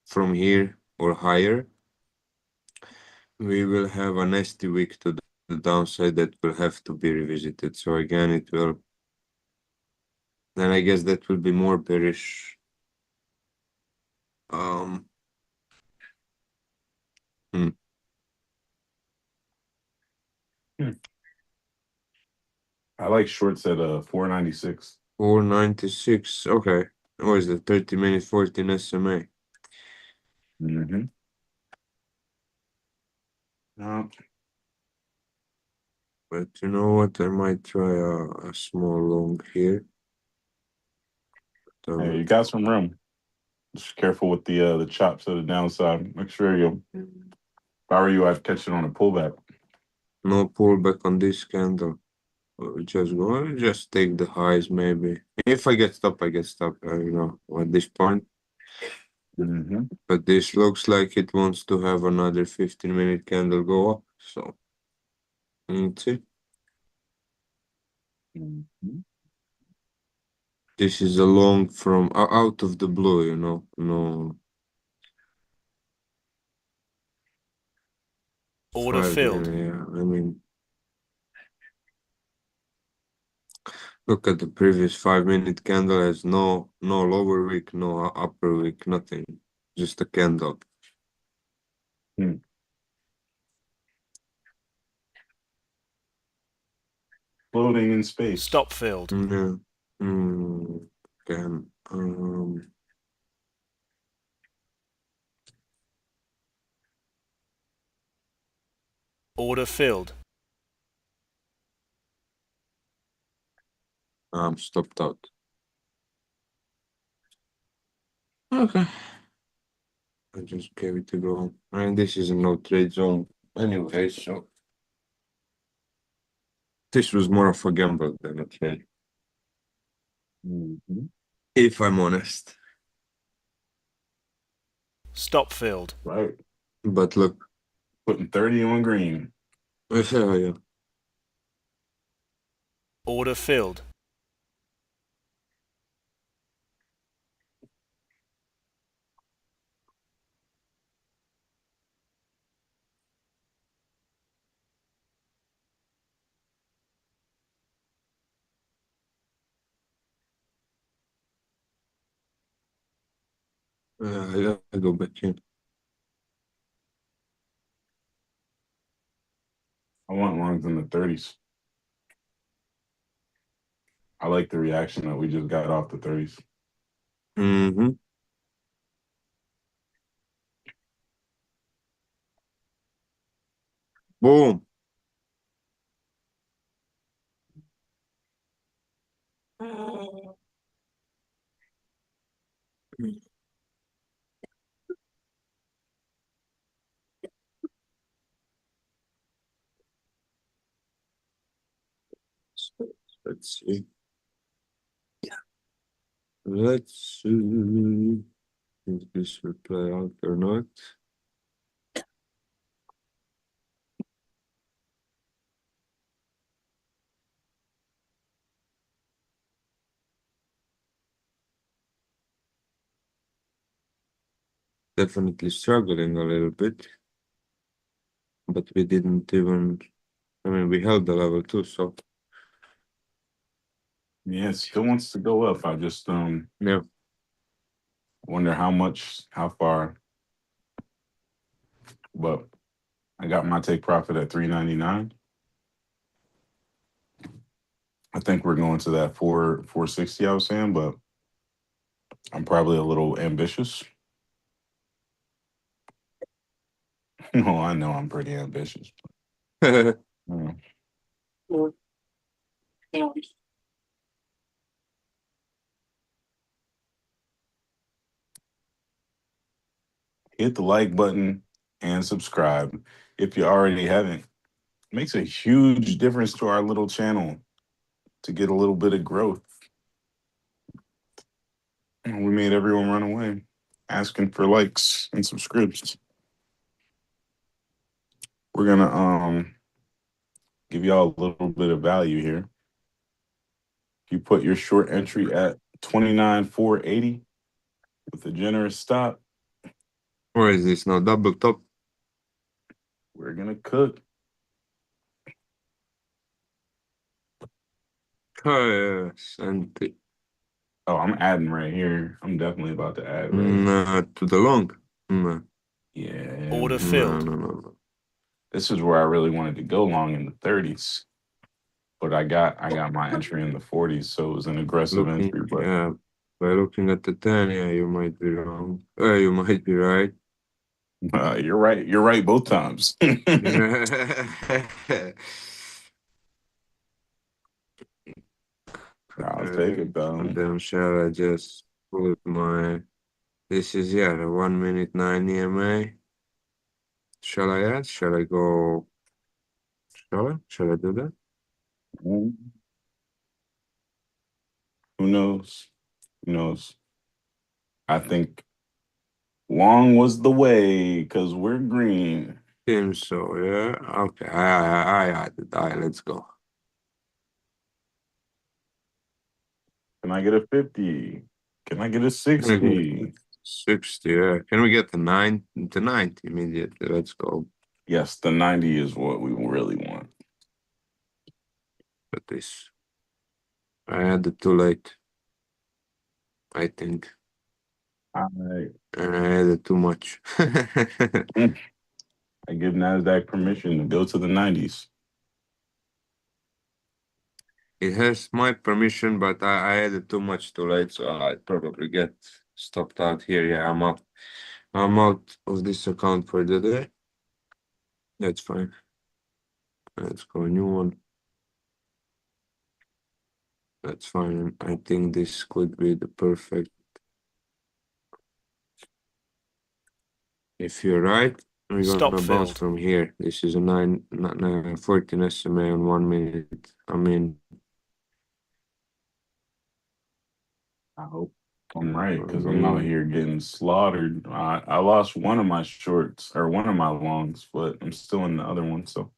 from here or higher, we will have a nasty week to the downside that will have to be revisited. So again, then I guess that will be more bearish. Um, hmm, Hmm. I like shorts at 496. 496. Okay. What is it? 30 minute 14 SMA. Mm-hmm. Uh, But you know what? I might try a small long here. hey, you got some room. Just careful with the chops to the downside. Make sure you. If I were you, I'd catch it on a pullback. No pullback on this candle. Just take the highs maybe. If I get stopped, I get stopped. At this point. Mm-hmm. But this looks like it wants to have another 15-minute candle go up. So let's see. Mm-hmm. This is a long from out of the blue, No, Order 5 minute. filled. Yeah, I mean, look at the previous 5 minute candle has no lower wick, no upper wick, nothing. Just a candle. Hmm. Floating in space. Stop filled. Yeah. Again. Order filled. I'm stopped out. Okay. I just gave it a go. And this is a no trade zone anyway, so this was more of a gamble than a trade, Mm-hmm. if I'm honest. Stop filled. Right. But look, Putting 30 on green. yeah, yeah. Order filled. Yeah, I go back in. I want longs in the 30s. I like the reaction that we just got off the 30s. Mm-hmm. Boom. Let's see. Let's see if this will play out or not. Definitely struggling a little bit, but we didn't even, I mean, we held the level too, so Yeah, it still wants to go up. I just yeah. wonder how much, how far. But I got my take profit at 399. I think we're going to that 460 I was saying, but I'm probably a little ambitious. No, I know I'm pretty ambitious. Mm. Hit the like button and subscribe if you already haven't. It makes a huge difference to our little channel to get a little bit of growth. We made everyone run away asking for likes and subscriptions. We're gonna give y'all a little bit of value here. You put your short entry at 29,480 with a generous stop. Or is this now double top? We're gonna cook. Yes, and Oh, I'm adding right here. I'm definitely about to add right here. to the long. No, Yeah, Order no, filled. no, no. this is where I really wanted to go long in the 30s, but I got my entry in the 40s, so it was an aggressive Looking, entry. But yeah, by looking at the 10, yeah, you might be wrong. You might be right. you're right. You're right both times. I'll take it And though. then shall I just put my, this is, yeah, the 1 minute 9 EMA. Shall I add? Shall I go, shall I do that? Who knows? Who knows? I think long was the way because we're green. Seems so, yeah. Okay, I added. All right, let's go. Can I get a 50? Can I get a Can I get 60? 60, yeah. Can we get the 90 immediately? Let's go. Yes, the 90 is what we really want. But this, I added too late, I think. All right. And I added too much. I give NASDAQ permission to go to the 90s. It has my permission, but I added too much too late, so I'd probably get stopped out here. Yeah, I'm out. I'm out of this account for the day. That's fine. Let's go new one. That's fine. I think this could be the perfect. If you're right, we're Stop gonna bounce filled. from here. This is a 14 SMA in 1 minute. I mean, I hope. I'm right, because I'm out here getting slaughtered. I lost one of my shorts or one of my longs, but I'm still in the other one, so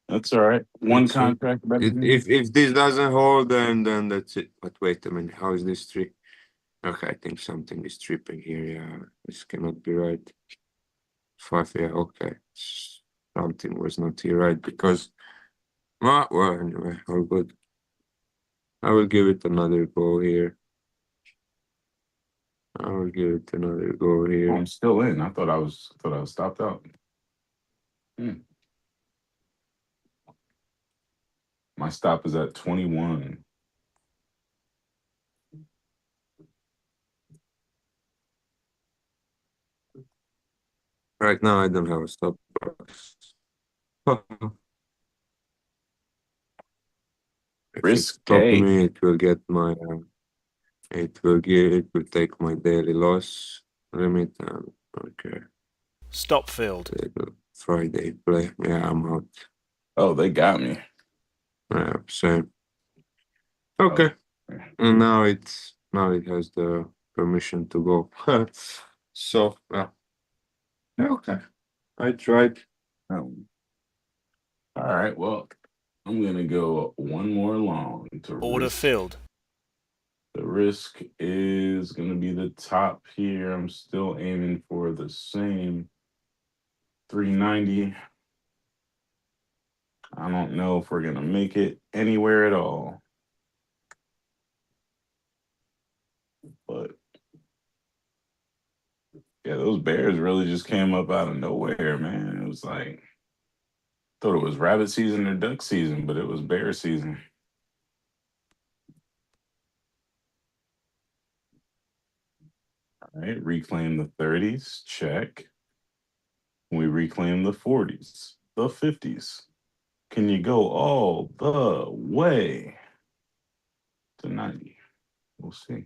that's all right. One That's it. contract better than If this doesn't hold, then that's it. But wait a minute, how is this tree? Okay, I think something is tripping here. Yeah, this cannot be right. 5, yeah, okay. Something was not here right because well, anyway, all good. I will give it another go here. I will give it another go Oh, here. I'm still in. I thought I was stopped out. My stop is at 21. Right now, I don't have a stop loss. If it stop Risque. me, it will get my it will take my daily loss limit. Okay, Stop field. Friday play. Yeah, I'm out. Oh, they got me. Yeah, same. Oh, Okay, and now it has the permission to go. So yeah, okay. I tried. all right. Well, I'm gonna go one more long to Order risk. filled. The risk is gonna be the top here. I'm still aiming for the same 390. I don't know if we're gonna make it anywhere at all, but yeah, those bears really just came up out of nowhere, man. It was like thought it was rabbit season or duck season, but it was bear season. All right, reclaim the 30s, check. We reclaim the 40s, the 50s. Can you go all the way to 90? We'll see.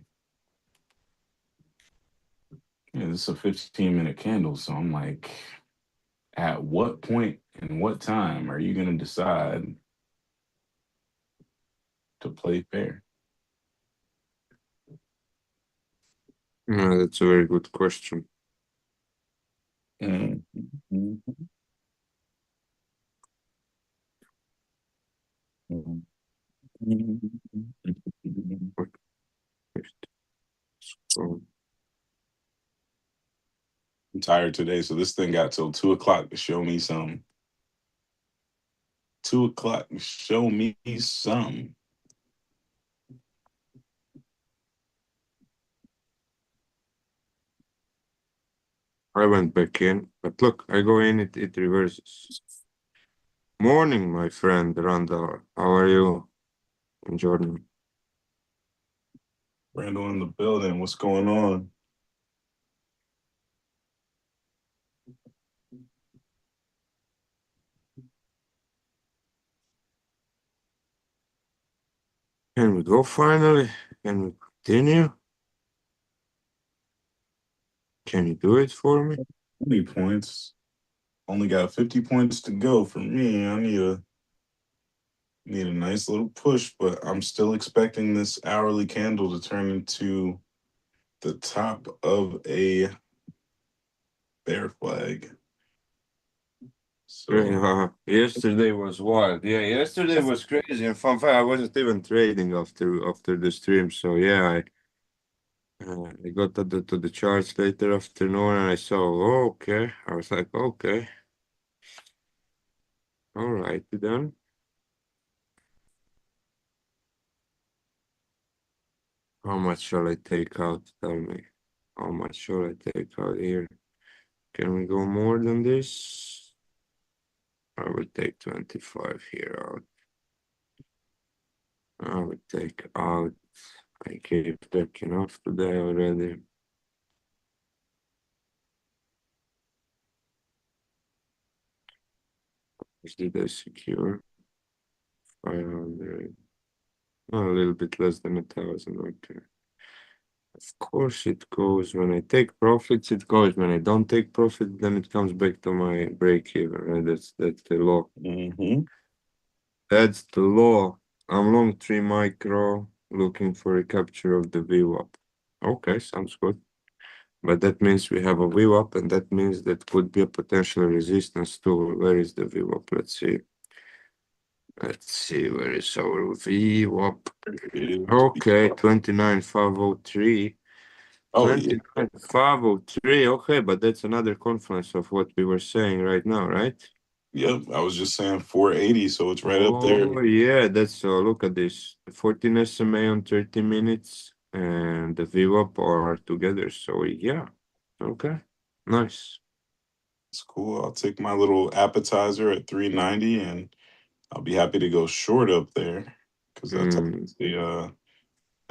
Yeah, this is a 15-minute candle, so I'm like, at what point and what time are you gonna decide to play fair? Yeah, that's a very good question. Mhm. So, I'm tired today, so this thing got till 2 o'clock to show me some. 2 o'clock to show me some. I went back in, but look, I go in, it reverses. Morning, my friend Randall. How are you in Jordan? Randall in the building. What's going on? Can we go finally? Can we continue? Can you do it for me? 20 points. Only got 50 points to go for me. I need a nice little push, but I'm still expecting this hourly candle to turn into the top of a bear flag. So Yesterday was wild. Yeah, yesterday was crazy. And fun fact, I wasn't even trading after the stream. So yeah, I got to the charts later afternoon and I saw, oh, okay. I was like, okay, all right, then. How much shall I take out? Tell me. How much shall I take out here? Can we go more than this? I will take 25 here out. I will take out. I gave back enough today already. Which did I secure? 500. A little bit less than 1,000. Okay. Of course it goes. When I take profits, it goes. When I don't take profit, then it comes back to my break even. Right? That's the law. mhm. That's the law. I'm long 3 micro. looking for a capture of the VWAP. Okay, sounds good. But that means we have a VWAP, and that means that could be a potential resistance too. Where is the VWAP? Let's see. Let's see, where is our VWAP? Okay, 29,503. Oh yeah. 29,503. Okay, but that's another confluence of what we were saying right now, right? Yep. I was just saying 480, so it's right up there. Oh, yeah, that's look at this. 14 SMA on 30 minutes and the VWAP are together. So, yeah, okay, nice. It's cool. I'll take my little appetizer at 390 and I'll be happy to go short up there because that's Mm, the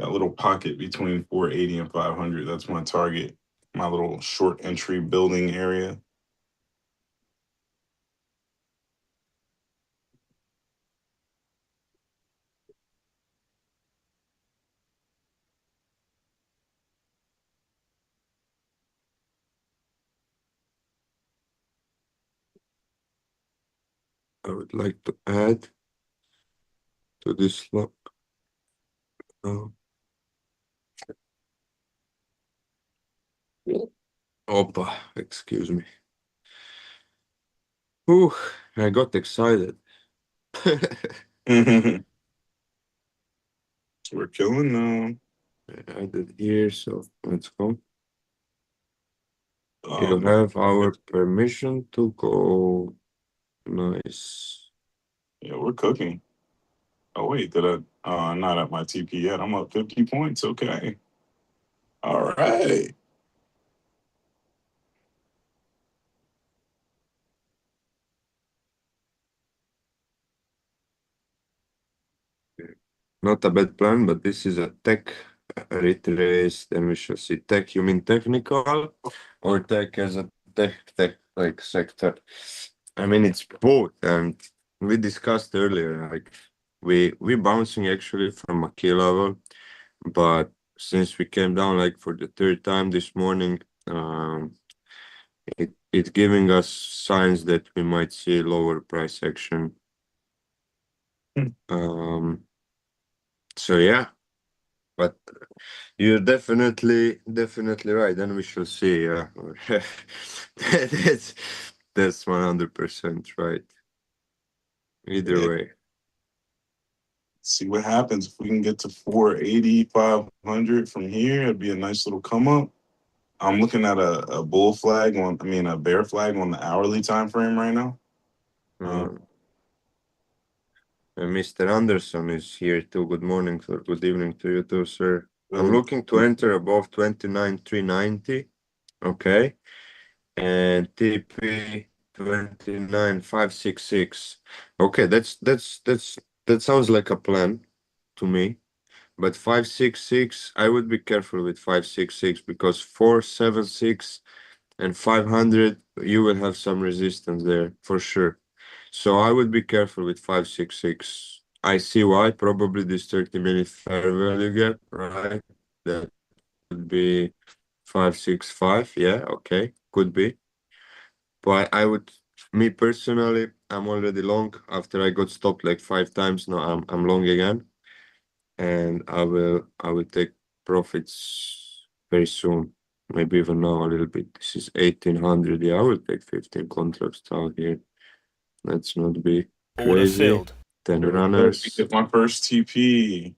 that little pocket between 480 and 500. That's my target, my little short entry building area. I would like to add to this look. Oh, Opa, excuse me. Ooh, I got excited. We're killing I added here, so let's go. Oh, You no. have our permission to go. Nice. Yeah, we're cooking. Oh wait, did I? I'm not at my TP yet. I'm up 50 points. Okay. All right. Not a bad plan, but this is a tech retrace. Then we shall see tech. You mean technical or tech as a tech like sector? I mean, it's both, and we discussed earlier. Like we bouncing actually from a key level, but since we came down like for the third time this morning, it giving us signs that we might see lower price action. Hmm. Um, so yeah, but you're definitely right. Then we shall see. Yeah, that's that's 100% right. Either Yeah. way, See what happens if we can get to 480, 500 from here. It'd be a nice little come up. I'm looking at a bull flag on, I mean, a bear flag on the hourly time frame right now. Uh, uh, and Mr. Anderson is here too. Good morning, sir. Good evening to you too, sir. I'm good. looking to enter above 29,390. Okay, and TP 29,566. Okay, that sounds like a plan to me. But 566, I would be careful with 566 because 476 and 500, you will have some resistance there for sure. So I would be careful with 566. I see why. Probably this 30-minute fair value gap, right? That would be 565. Yeah, okay, could be. But I would, me personally, I'm already long after I got stopped like 5 times. Now I'm long again, and I will take profits very soon. Maybe even now a little bit. This is 1800. Yeah, I will take 15 contracts out here. Let's not be Order crazy. filled. 10 Here we go. Let me runners. get my first TP.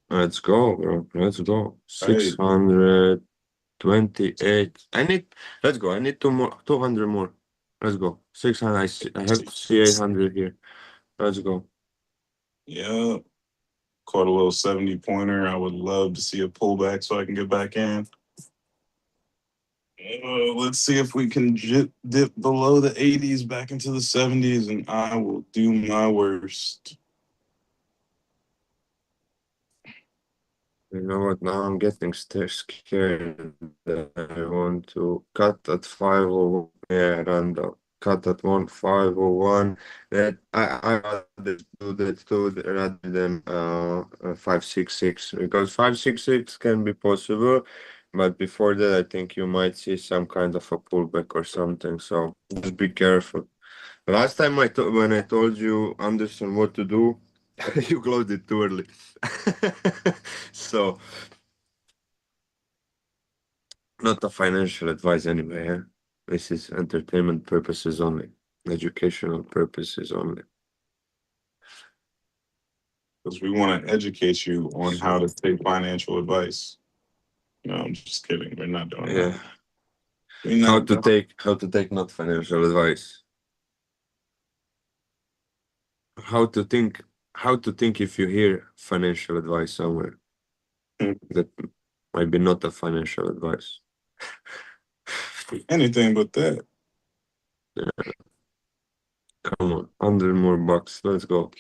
Let's go, bro. Let's go. Right. 628. Let's go. I need 200 more. Let's go. 600. I have to see 800 here. Let's go. Yeah. Caught a little 70 pointer. I would love to see a pullback so I can get back in. Let's see if we can dip below the 80s back into the 70s, and I will do my worst. You know what? Now I'm getting scared that I want to cut at 501. Yeah, Randall. Cut at 1501. That I rather do that too rather than 566 because 566 can be possible, but before that I think you might see some kind of a pullback or something. So just be careful. Last time when I told you Anderson what to do, You closed it too early. So, not a financial advice anyway. Eh? This is entertainment purposes only, educational purposes only. Because we want to educate you on how to So, take financial advice. No, I'm just kidding. We're not doing yeah, that. We're not doing. how to take not financial advice. How to think, how to think if you hear financial advice somewhere that might be not a financial advice. Anything but that. Yeah, come on, 100 more bucks. Let's go.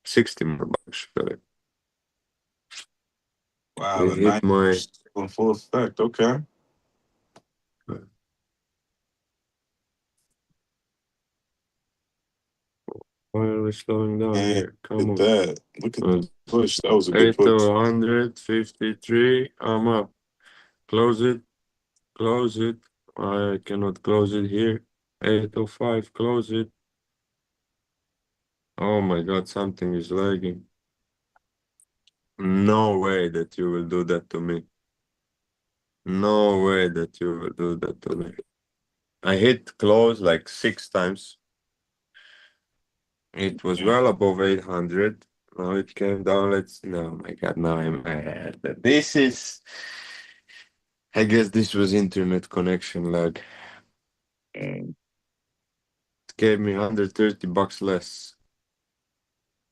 60 more bucks, really. Wow, It the hit night my. in full effect. Okay. Why are we slowing down And here? Come look at on. that. Look at the push. That was a good 8 push. to 153. I'm up. Close it. Close it. I cannot close it here. 805. Close it. Oh my God, something is lagging. No way that you will do that to me. No way that you will do that to me. I hit close like 6 times. It was well above 800. Now it came down. No, my God, now I'm mad. This is, I guess this was internet connection lag. And It gave me 130 bucks less.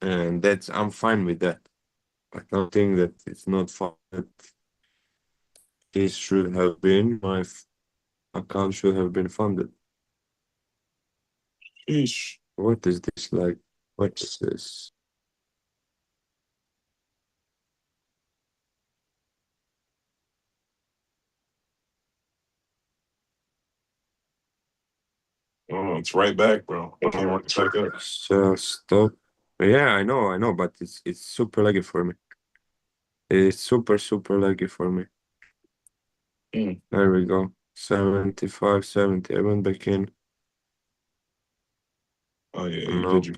And I'm fine with that. I don't think that it's not fine. This should have been, account should have been funded. sheesh. What is this like? What is this? Oh, it's right back, bro. It came right back up. So stop. Yeah, I know, but it's super laggy for me. It's super laggy for me. Mm. There we go. 75, 70. I went back in. Oh yeah, you did Nope. you.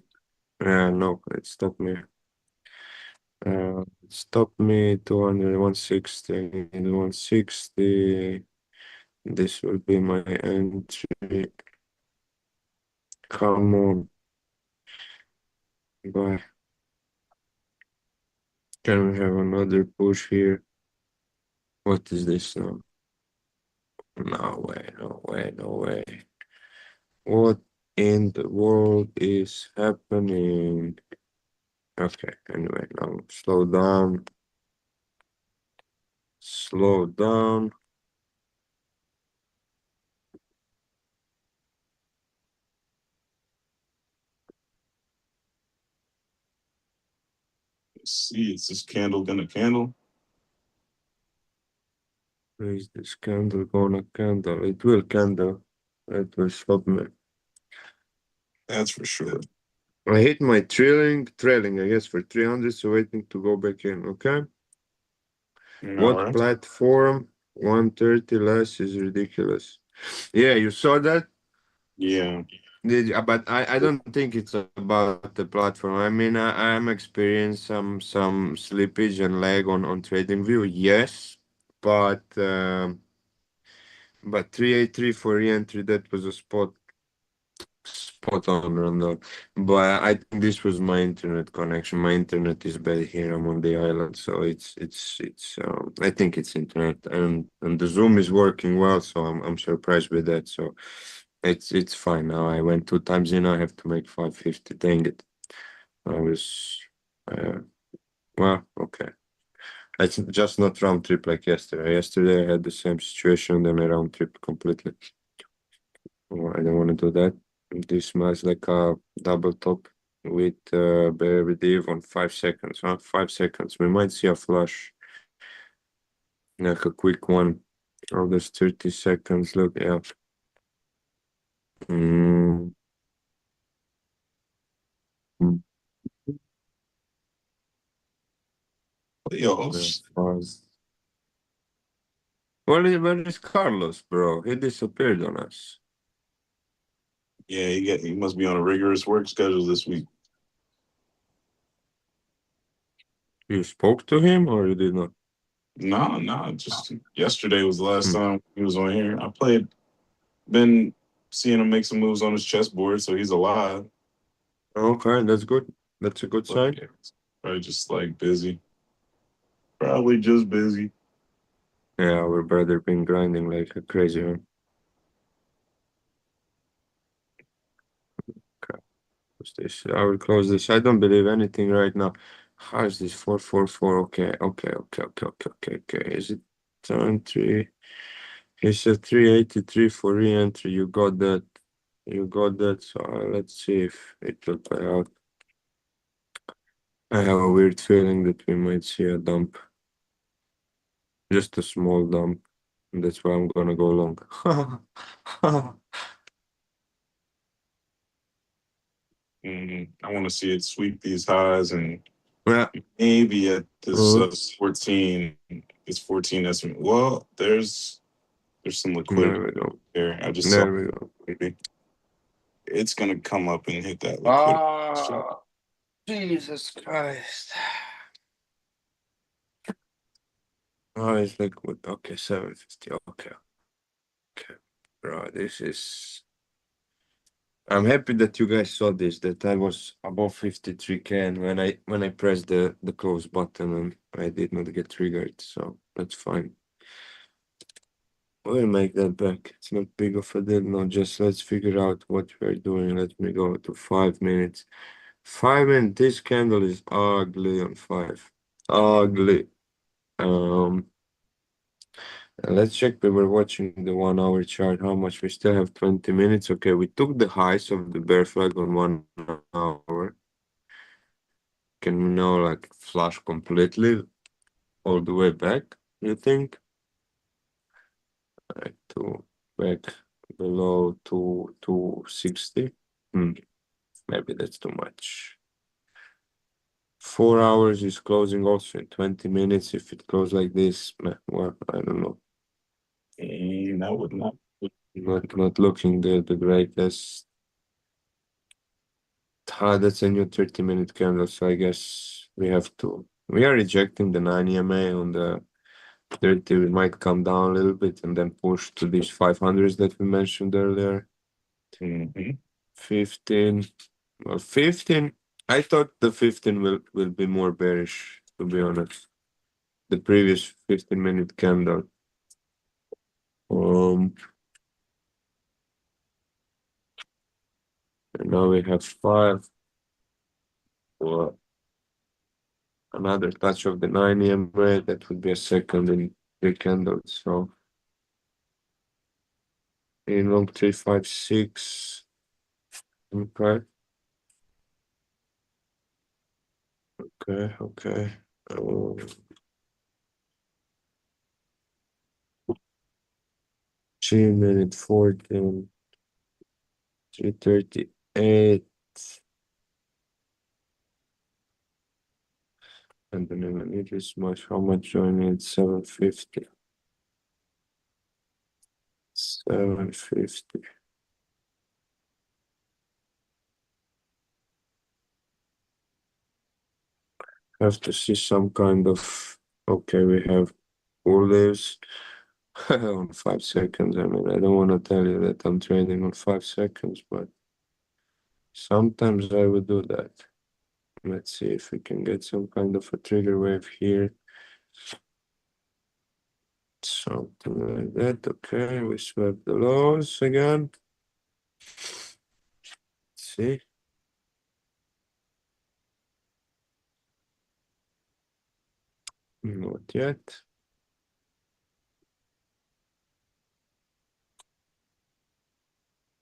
Yeah, no, it stopped me. It stopped me 200, 160, 160. This will be my entry. Come on. Bye. Can we have another push here? What is this now? No way, no way, no way. What in the world is happening? Okay, anyway, now slow down. Slow down. Let's see, is this candle gonna candle? Is this candle gonna candle? It will candle. It will stop me. That's for sure. I hit my trailing, I guess, for 300, so waiting to go back in, okay? All What right. platform? 130 less is ridiculous. Yeah, you saw that? Yeah. But I don't think it's about the platform. I mean, I'm experiencing some slippage and lag on TradingView, yes, but 383 for re-entry, that was a spot on, Randall. But I think this was my internet connection. My internet is bad here. I'm on the island, so it's. I think it's internet, and the Zoom is working well, so I'm surprised with that. So it's fine now. I went 2 times in. I have to make 550. Dang it! I was. Uh, well, okay. It's just not round trip like yesterday. Yesterday I had the same situation, then I round trip completely. Oh, I don't want to do that. This smells like a double top with Barry Div on 5 seconds. Huh? 5 seconds. We might see a flush, like a quick one. Oh, there's 30 seconds. Look, yeah. Mm. Yo, Yeah, fast. Where is Carlos, bro? He disappeared on us. yeah, he must be on a rigorous work schedule this week. You spoke to him or you did not? No, no, just yesterday was the last Hmm. time he was on here. Been seeing him make some moves on his chessboard, so he's alive. Okay, that's good. That's a good But sign. yeah, probably just like busy. Probably just busy. Yeah, our brother been grinding like a crazy one. Okay, what's this? I will close this. I don't believe anything right now. How is this? 444. Okay, okay, okay, okay, okay, okay, okay. Is it entry? It's a 383 for re-entry. You got that. You got that. So let's see if it will play out. I have a weird feeling that we might see a dump. Just a small dump. And that's why I'm gonna go long. I want to see it sweep these highs and Yeah. maybe at this Uh, 14, this 14 estimate. Well, there's some liquidity there we go. there. I just saw There we go. maybe it's gonna come up and hit that liquidity. Ah, Jesus Christ. Oh, it's liquid. Okay, 750. Okay, okay. Bro, this is. I'm happy that you guys saw this, that I was above 53K and when I pressed the close button and I did not get triggered, so that's fine. We'll make that back. It's not big of a deal. No, just let's figure out what we're doing. Let me go to 5 minutes. 5 minutes. This candle is ugly on 5. Ugly. Um, let's check. We were watching the 1 hour chart. How much? We still have 20 minutes. Okay, we took the highs of the bear flag on 1 hour. Can we now like flush completely all the way back? You think? Like to back below 260? Maybe that's too much. 4 hours is closing also in 20 minutes. If it goes like this, well, I don't know. And that would not. Not looking the greatest. That's a new 30-minute candle, so I guess we are rejecting the 9 EMA on the 30. We might come down a little bit and then push to these 500s that we mentioned earlier. Mhm. 15. Well, 15. I thought the 15 will be more bearish, to be honest. The previous 15-minute candle. Um, and now we have 5. Well, another touch of the 9 EMA. That would be a second in 3 candles. So in long 356. Okay. Okay. Okay. 3 minute 14. 338. And then I need this much. How much do I need? 750. 750. Have to see some kind of. Okay, we have olives on 5 seconds. I mean, I don't want to tell you that I'm trading on 5 seconds, but sometimes I would do that. Let's see if we can get some kind of a trigger wave here. Something like that. Okay, we swept the lows again. See? Not yet.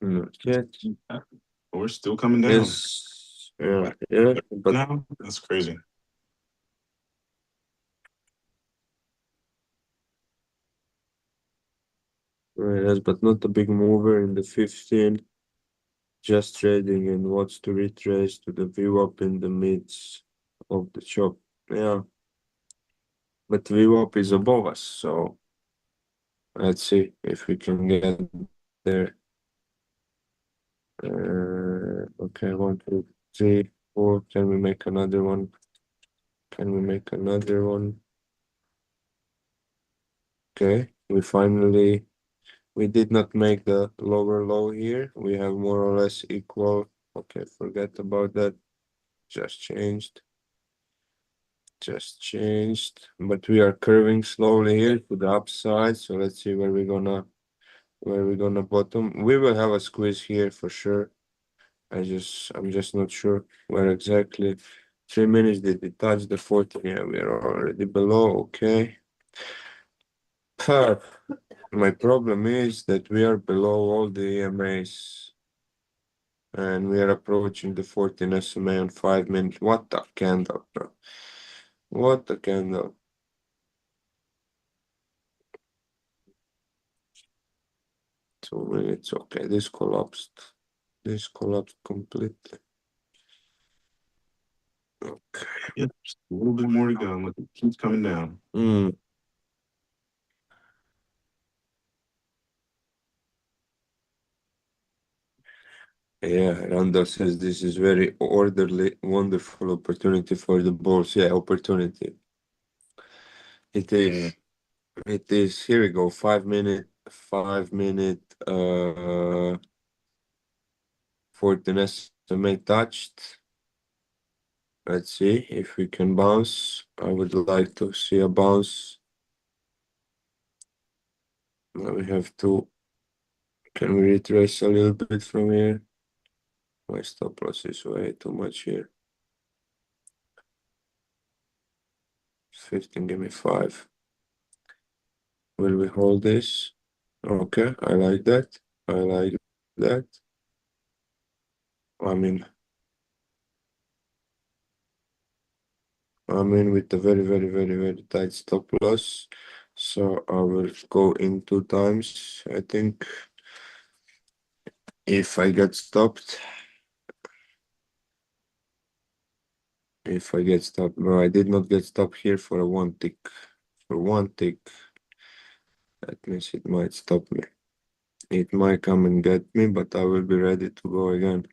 Not yet. We're still coming down. Yes. Yeah, yeah. But Now that's crazy. yes, but not a big mover in the 15. Just trading and wants to retrace to the VWAP in the midst of the chop. Yeah. But VWAP is above us, so let's see if we can get there. Okay, 1, 2, 3, 4. Can we make another one? Can we make another one? Okay, we did not make the lower low here. We have more or less equal. Okay, forget about that. Just changed. But we are curving slowly here to the upside. So let's see where we're gonna bottom. We will have a squeeze here for sure. I'm just not sure where exactly. 3 minutes, did it touch the 14? Yeah, we are already below. Okay. My problem is that we are below all the EMAs and we are approaching the 14 SMA on 5 minutes. What a candle, bro. What a candle. 2 minutes. Okay, this collapsed. This collapsed completely. Okay. Yep, just a little bit more to go. Look, it keeps coming down. Yeah, Randall says this is very orderly, wonderful opportunity for the bulls. Yeah, opportunity. It is. It is. Here we go. 5 minute. 5 minute. 14 SMA touched. Let's see if we can bounce. I would like to see a bounce. Now we have to. Can we retrace a little bit from here? My stop loss is way too much here. 15, give me 5. Will we hold this? Okay, I like that. I like that. I mean, with a very, very, very, very tight stop loss. So I will go in 2 times. I think if I get stopped, no, I did not get stopped here for a one tick. For one tick, that means it might stop me. It might come and get me, but I will be ready to go again.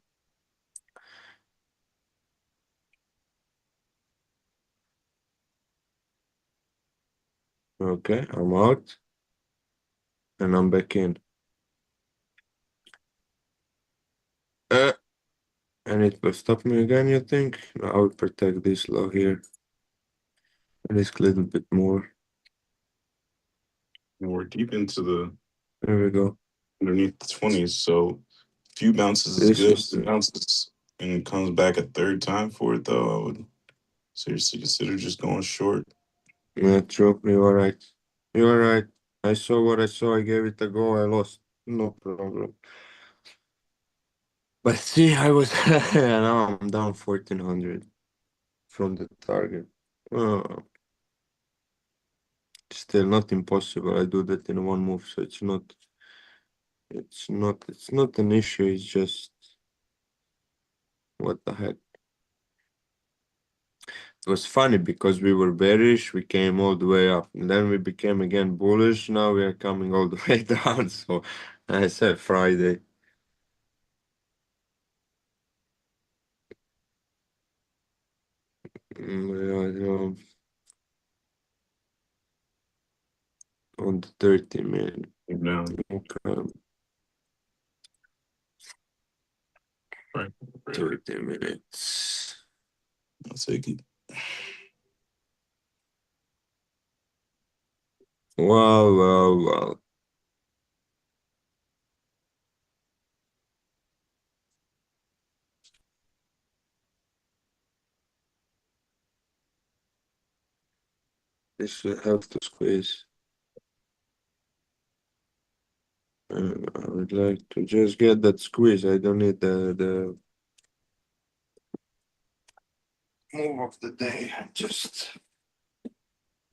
Okay, I'm out. And I'm back in. And it will stop me again, you think? No, I will protect this low here. Risk a little bit more. And we're deep into the There we go. underneath the 20s, so a few bounces is This good. is Bounces and comes back a third time for it, though. I would seriously consider just going short. yeah, true. You are right. You are right. I saw what I saw. I gave it a go. I lost. No problem. But see, I was now I'm down 1400 from the target. Uh, Still not impossible. I do that in one move, so it's not an issue. It's just what the heck. It was funny because we were bearish, we came all the way up, and then we became again bullish. Now we are coming all the way down. So I said Friday. Yeah, on the 30 minute. Down. Okay, Right. 30 minutes. I'll take it. Wow, wow, wow. This will have to squeeze. I would like to just get that squeeze. I don't need the move of the day. Just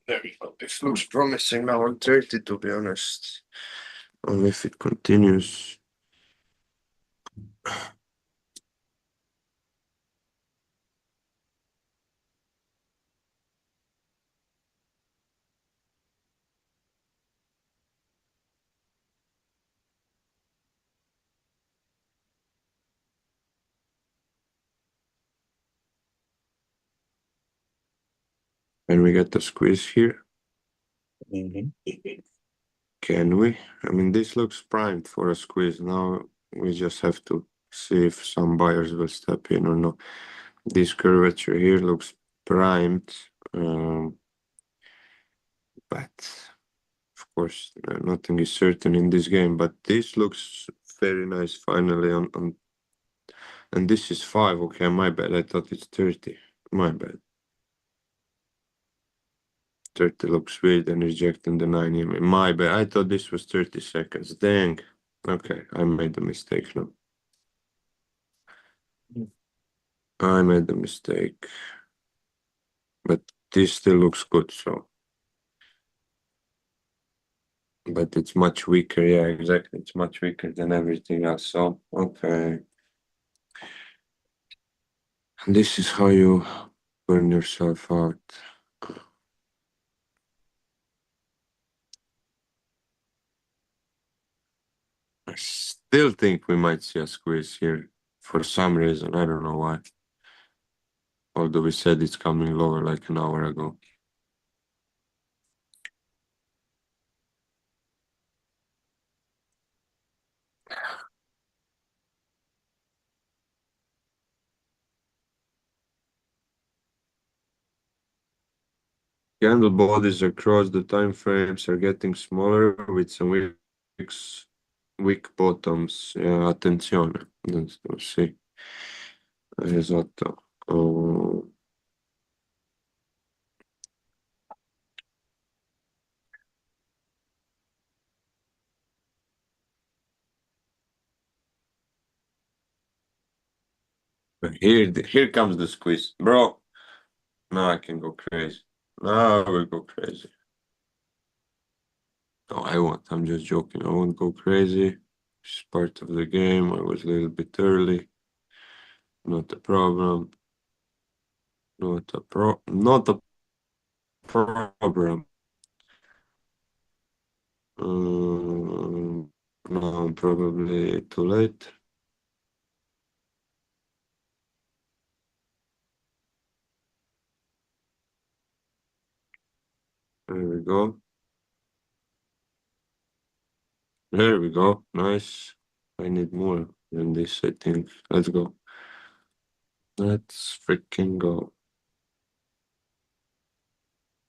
there we go. It looks promising now on 30, to be honest. Only if it continues. Can we get the squeeze here? Mhm. Can we? I mean, this looks primed for a squeeze. Now we just have to see if some buyers will step in or not. This curvature here looks primed, but of course, nothing is certain in this game. But this looks very nice finally on and this is 5. Okay, my bad. I thought it's 30. My bad. 30 looks weird and rejecting the 9 EMA. My bad. I thought this was 30 seconds. Dang. Okay, I made a mistake now. I made a mistake. But this still looks good, so. But it's much weaker. Yeah, exactly. It's much weaker than everything else. So, okay. This is how you burn yourself out. I still think we might see a squeeze here for some reason. I don't know why. Although we said it's coming lower like an hour ago. Candle bodies across the time frames are getting smaller with some weak bottoms. Yeah, attenzione. Let's see. Esatto. Oh, here comes the squeeze. Bro, now I can go crazy. Now I will go crazy. No, I won't. I'm just joking. I won't go crazy. It's part of the game. I was a little bit early. Not a problem. Not a problem. No, probably too late. There we go. There we go. Nice. I need more than this, I think. Let's go. Let's freaking go.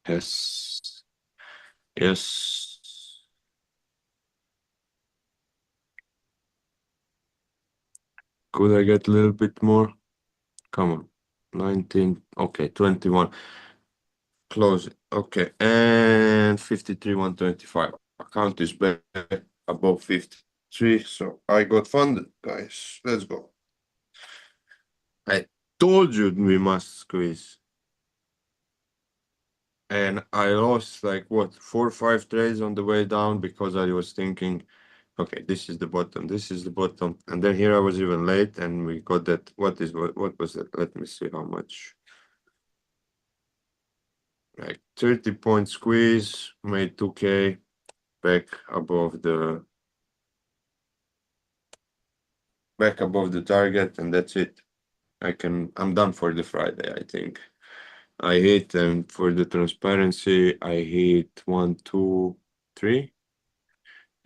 Yes. Yes. Could I get a little bit more? Come on. 19. Okay, 21. Close it. Okay. And 53, 125. Account is back above 53. So I got funded, guys. Let's go. I told you we must squeeze. And I lost like what 4 or 5 trades on the way down because I was thinking, okay, this is the bottom, this is the bottom, and then here I was even late, and we got that. What was it? Let me see how much. Like 30-point squeeze, made 2K, back above the target, and that's it. I'm done for the Friday, I think. I hit, and for the transparency, I hit 1, 2, 3.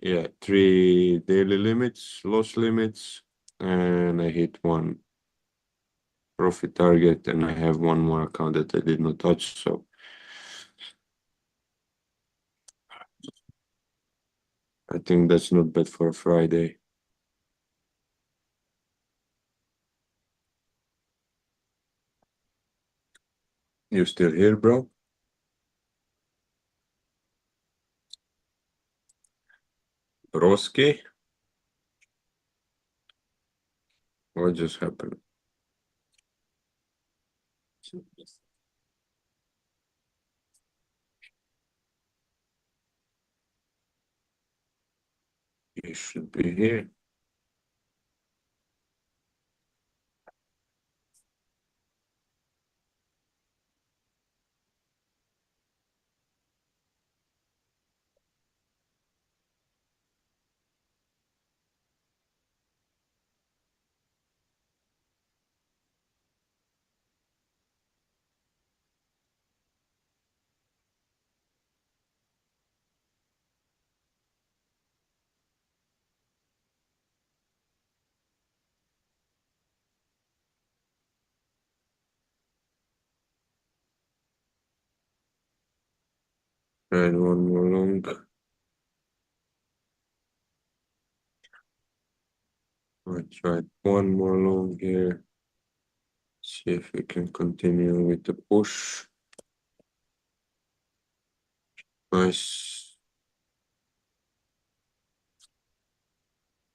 Yeah, 3 daily limits, loss limits, and I hit 1 profit target, and I have 1 more account that I did not touch. So I think that's not bad for a Friday. You still here, bro? Broski? What just happened? You should be here. And one more long. I tried one more long here. See if we can continue with the push. Nice.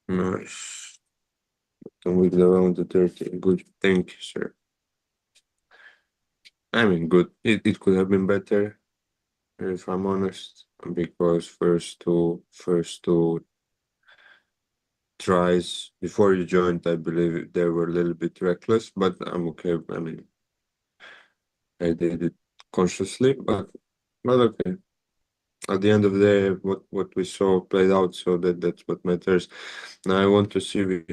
Nice. And with around the 30. Good. Thank you, sir. I mean, good. It could have been better, if I'm honest, because first two tries before you joined, I believe they were a little bit reckless, but I'm okay. I mean, I did it consciously, but okay. At the end of the day, what we saw played out, so that's what matters. Now I want to see we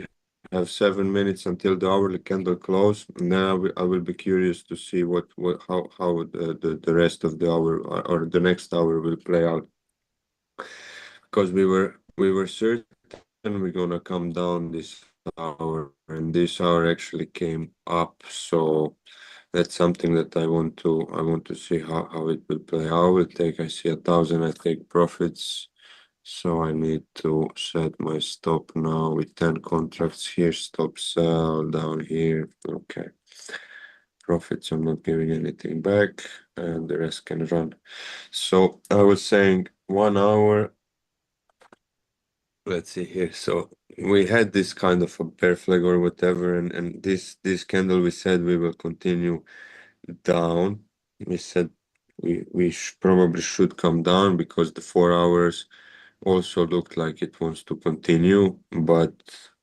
have 7 minutes until the hourly candle close. Now I will be curious to see what how the rest of the hour or the next hour will play out, because we were certain we're gonna come down this hour, and this hour actually came up. So that's something that I want to see how it will play. I will take, I see 1,000, I take profits. So I need to set my stop now with 10 contracts here, stop sell down here. Okay. Profits, I'm not giving anything back, and the rest can run. So I was saying 1 hour. Let's see here. So we had this kind of a bear flag or whatever, and this candle we said we will continue down. We said we probably should come down because the 4 hours also looked like it wants to continue, but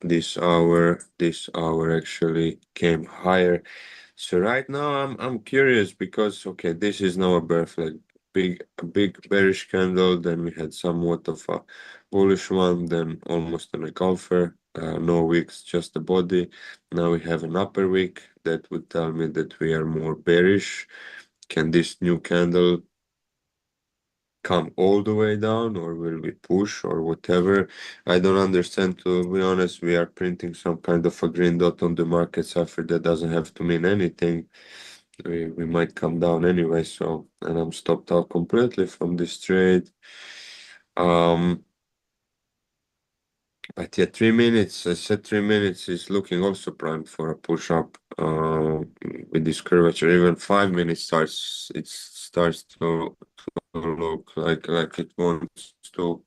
this hour actually came higher. So right now I'm curious because okay, this is now a bear flag, a big bearish candle. Then we had somewhat of a bullish one, then almost an engulfer. No wicks, just the body. Now we have an upper wick that would tell me that we are more bearish. Can this new candle come all the way down, or will we push or whatever? I don't understand, to be honest. We are printing some kind of a green dot on the market cipher that doesn't have to mean anything. We might come down anyway, so, and I'm stopped out completely from this trade. But yeah, 3 minutes, I said 3 minutes is looking also primed for a push up with this curvature. Even 5 minutes starts to look like it wants to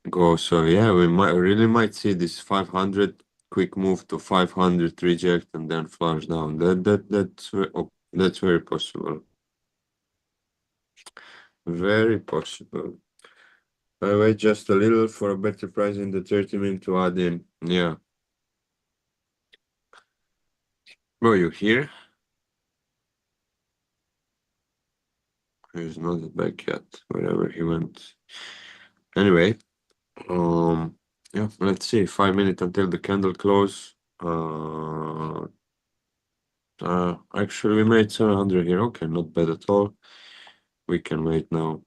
go. So yeah, we might see this 500 quick move to 500 reject and then flush down. That's very possible. Very possible. I wait just a little for a better price in the 30-minute to add in. Yeah. Bro, you here? He's not back yet, wherever he went. Anyway, yeah, let's see. 5 minutes until the candle close. Actually, we made 700 here. Okay, not bad at all. We can wait now.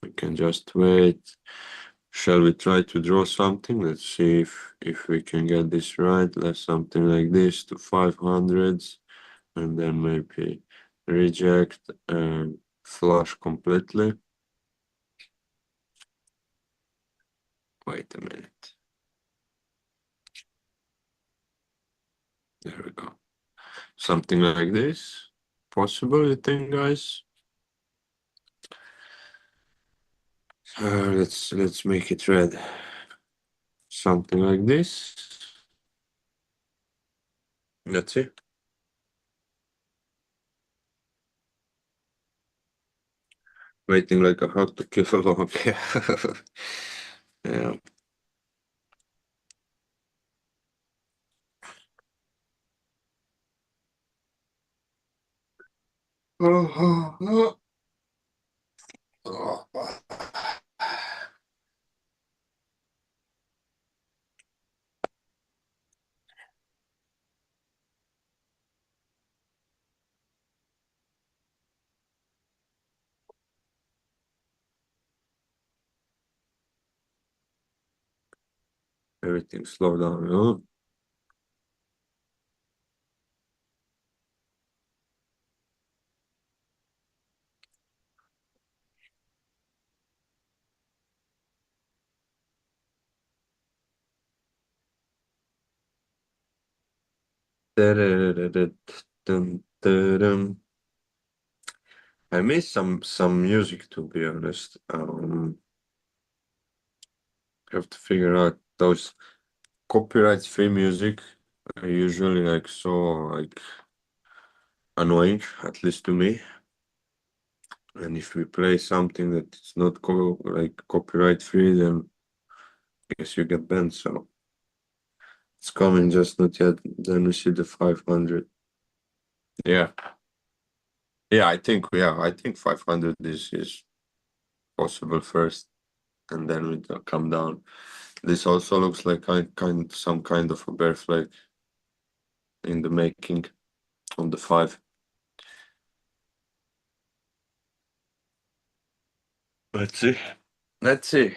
We can just wait. Shall we try to draw something? Let's see if we can get this right. Let's something like this to 500s, and then maybe reject and flush completely. Wait a minute. There we go. Something like this. Possible, you think, guys? Let's make it red. Something like this. That's it. Waiting like a hog to kill a log. Yeah. Everything slow down, you know? Dun, dun, dun. I miss some music, to be honest. Have to figure out those copyright free music are usually like so like annoying, at least to me. And if we play something that is not like copyright free, then I guess you get banned. So it's coming, just not yet. Then we see the 500. Yeah, I think 500 is possible first, and then we come down. This also looks like some kind of a bear flag in the making on the 5. Let's see. Let's see.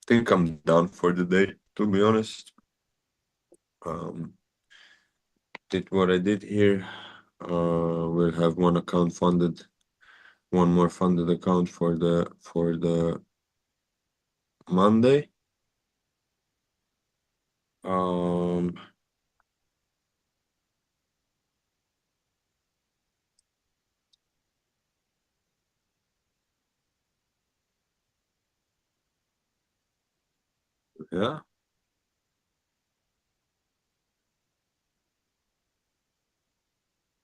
Think I'm done for the day, to be honest. Um, did what I did here. We'll have one account funded, one more funded account for the Monday. Um, yeah,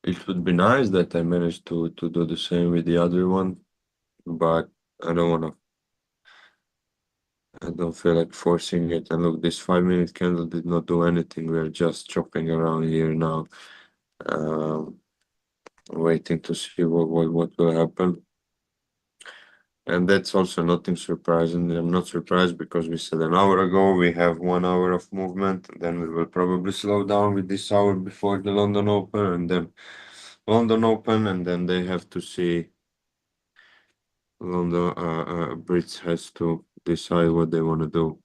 it would be nice that I managed to do the same with the other one, but I don't wanna. I don't feel like forcing it. And look, this 5 minute candle did not do anything. We're just chopping around here now, um, waiting to see what will happen. And that's also nothing surprising. I'm not surprised because we said an hour ago we have 1 hour of movement. Then we will probably slow down with this hour before the London Open, and then London Open, and then they have to see. London Brits has to decide what they want to do.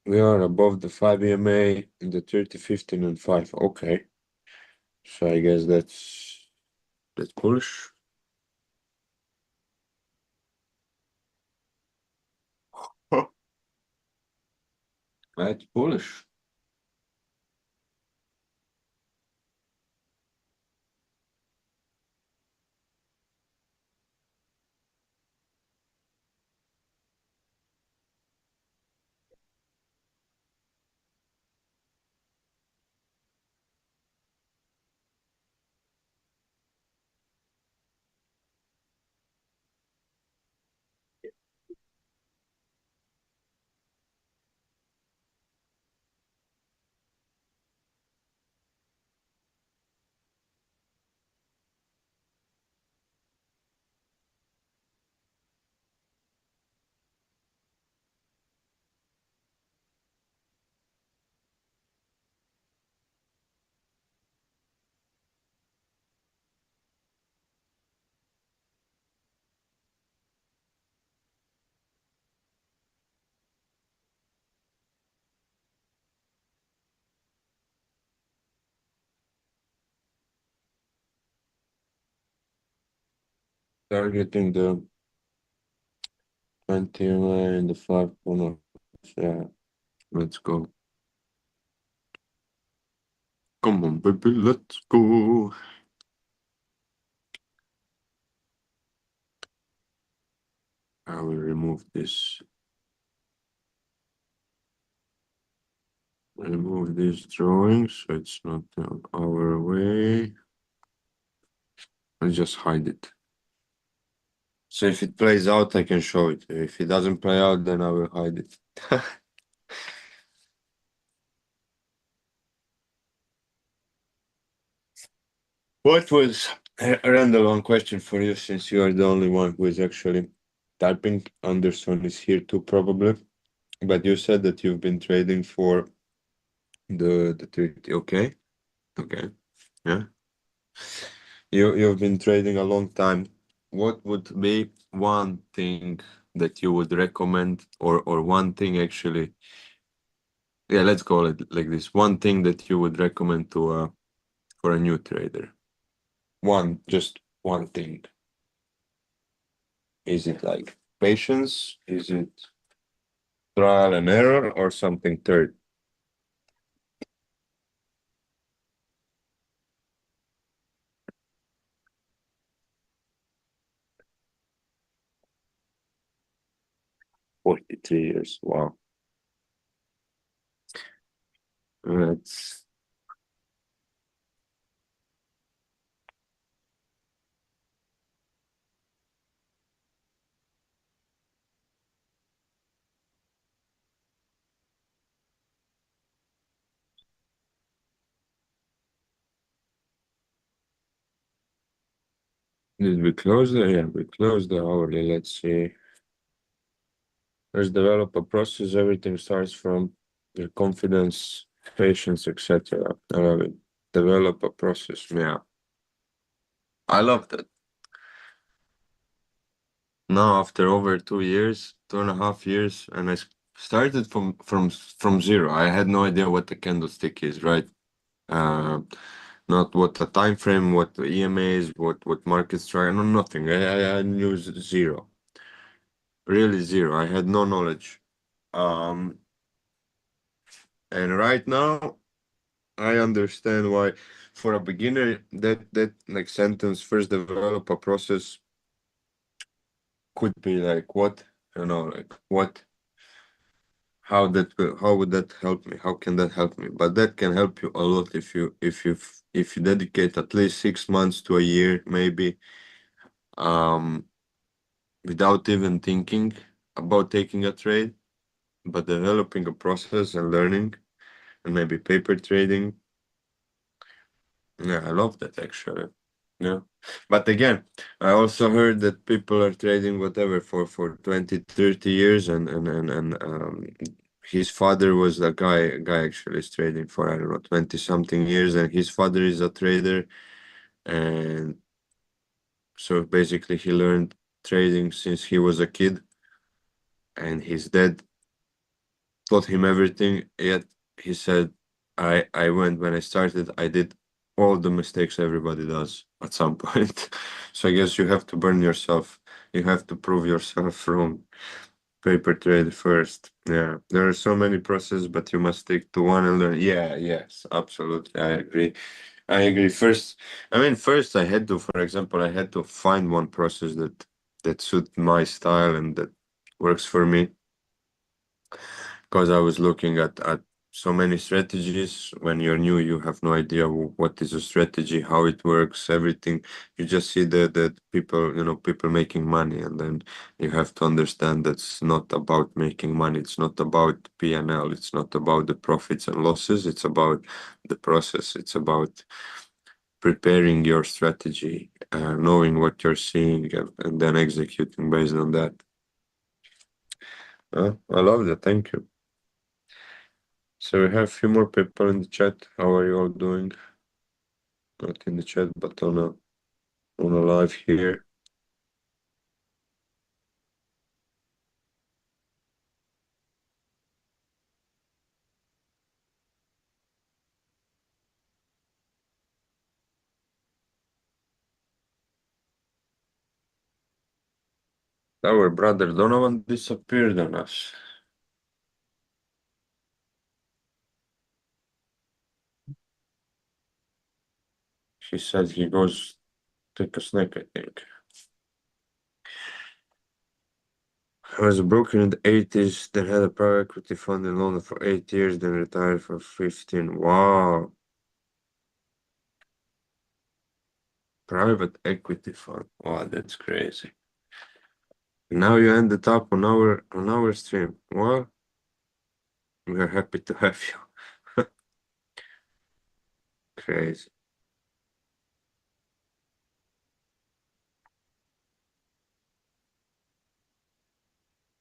We are above the 5 EMA in the 30, 15, and 5. Okay. So I guess that's bullish. That's bullish. Targeting the 20 EMA and the 5 corner. Yeah, let's go. Come on, baby, let's go. I will remove this. Remove this drawing so it's not our way. I'll just hide it. So if it plays out, I can show it. If it doesn't play out, then I will hide it. What was Randall, one question for you, since you are the only one who is actually typing. Anderson is here too, probably. But you said that you've been trading for the 30. Okay. Okay. Yeah. You've been trading a long time. What would be one thing that you would recommend, or one thing actually? Yeah, let's call it like this. One thing that you would recommend to for a new trader. Just one thing. Is it like patience? Is it trial and error or something third? 43 years. Wow. That's Did we close the yeah, we closed the hourly. Let's see. Let's develop a process. Everything starts from your confidence, patience, etc. I love it. Develop a process. Yeah. I love that. Now after over 2 years, 2.5 years, and started from zero. I had no idea what the candlestick is, right? Uh, not what the time frame, what the EMA is, what markets try, no nothing. I knew zero, really zero. I had no knowledge. Um, and right now I understand why, for a beginner, that like sentence, first develop a process, could be like what, like what, how would that help me? How can that help me? But that can help you a lot if you dedicate at least 6 months to a year, maybe, um, without even thinking about taking a trade, but developing a process and learning, and maybe paper trading. Yeah, I love that actually. Yeah. But again, I also heard that people are trading whatever for 20, 30 years, and his father was a guy actually is trading for, I don't know, 20 something years, and his father is a trader. And so basically he learned trading since he was a kid, and his dad taught him everything. Yet he said, I went when I started, I did all the mistakes everybody does at some point. So I guess you have to burn yourself. You have to prove yourself wrong. Paper trade first. Yeah, there are so many processes, but you must stick to one and learn. Yeah, yes, absolutely. I agree. I agree. First I had to, for example, I had to find one process that suit my style and that works for me, because I was looking at so many strategies. When you're new, you have no idea what is a strategy, how it works, everything. You just see the people, people making money, and then you have to understand that's not about making money. It's not about P&L. It's not about the profits and losses. It's about the process. It's about preparing your strategy, knowing what you're seeing, and then executing based on that. I love that. Thank you. So we have a few more people in the chat. How are you all doing? Not in the chat, but on a live here. Our brother Donovan disappeared on us. He said he goes take a snack, I think. I was broken in the 80s, then had a private equity fund in London for 8 years, then retired for 15. Wow. Private equity fund. Wow, that's crazy. Now you ended up on our stream. Well, we are happy to have you. Crazy,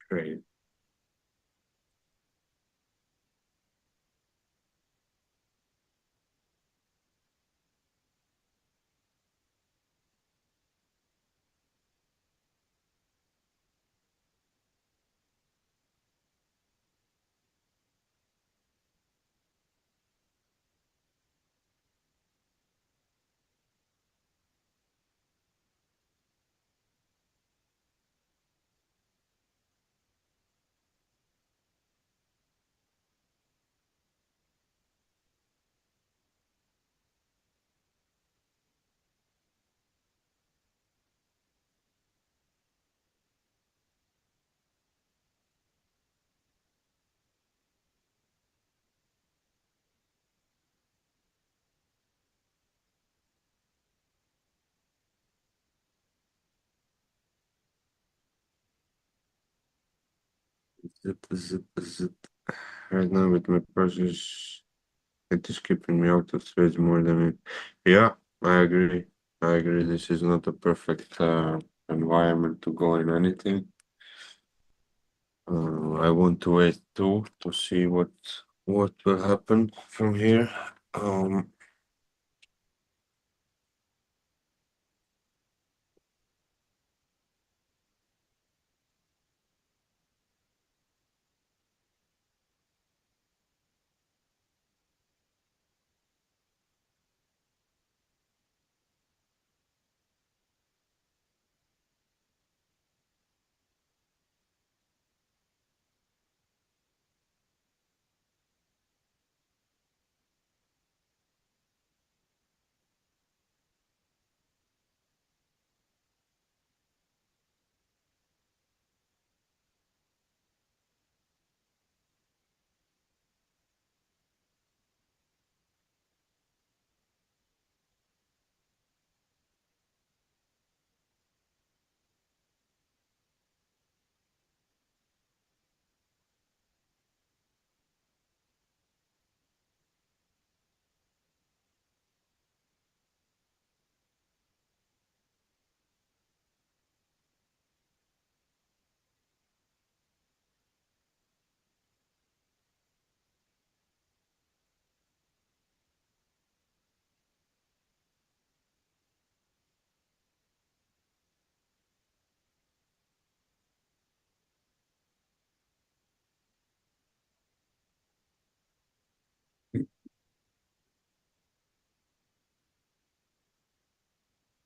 crazy. Is it right now with my purchase, it is keeping me out of trades more than it. Yeah, I agree. I agree. This is not a perfect environment to go in anything. I want to wait too to see what will happen from here. Um,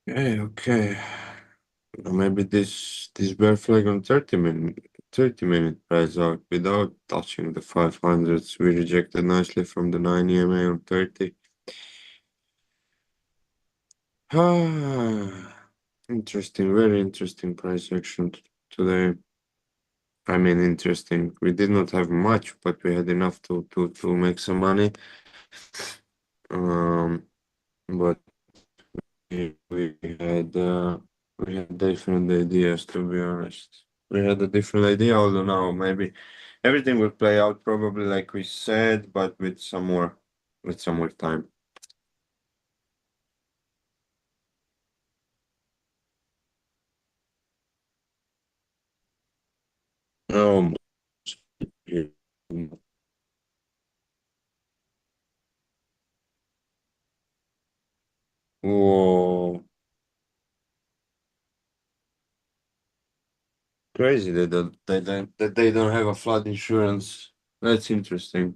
okay, okay. Maybe this bear flag on 30-minute price out without touching the 500s. We rejected nicely from the 9 EMA on 30. Ah, interesting, very interesting price action today. I mean, interesting. We did not have much, but we had enough to make some money. But we had different ideas, to be honest. We had a different idea, although now maybe everything will play out probably like we said, but with some more time. Um, whoa, crazy that they don't have a flood insurance. That's interesting.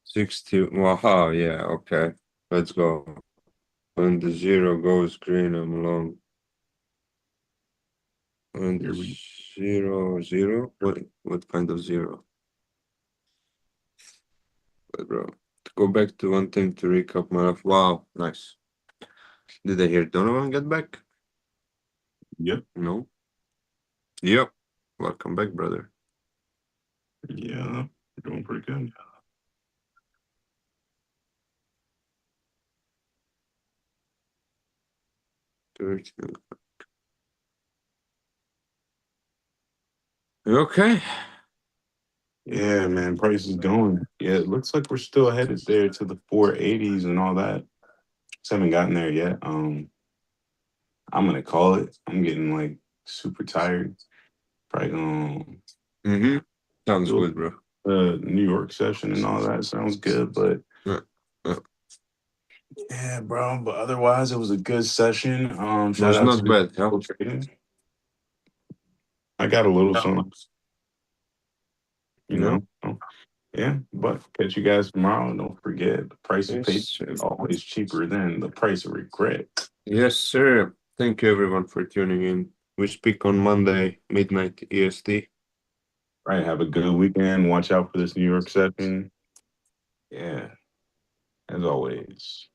60. Wow, yeah, okay. Let's go. When the zero goes green, I'm long. When the Here we zero? What kind of zero? Wait, bro. To go back to one thing to recap my life. Wow, nice. Did I hear Donovan get back? Yep. No. Yep. Welcome back, brother. Yeah. We're doing pretty good. 13. Okay. Yeah, man. Price is going. Yeah, it looks like we're still headed there to the 480s and all that. Just haven't gotten there yet. I'm gonna call it. I'm getting like super tired. Probably gonna Mm-hmm. Sounds do good, bro. the New York session and all that. Sounds good, but Yeah. Yeah. yeah, bro. But otherwise, it was a good session. Shout Was out to not the bad, huh? people trading. I got a little something, you Yeah. know. So, yeah, but catch you guys tomorrow. Don't forget, the price of Yes, patience sir. is always cheaper than the price of regret. Yes, sir. Thank you, everyone, for tuning in. We speak on Monday, midnight EST. Right. Have a good weekend. Watch out for this New York session. Yeah, as always.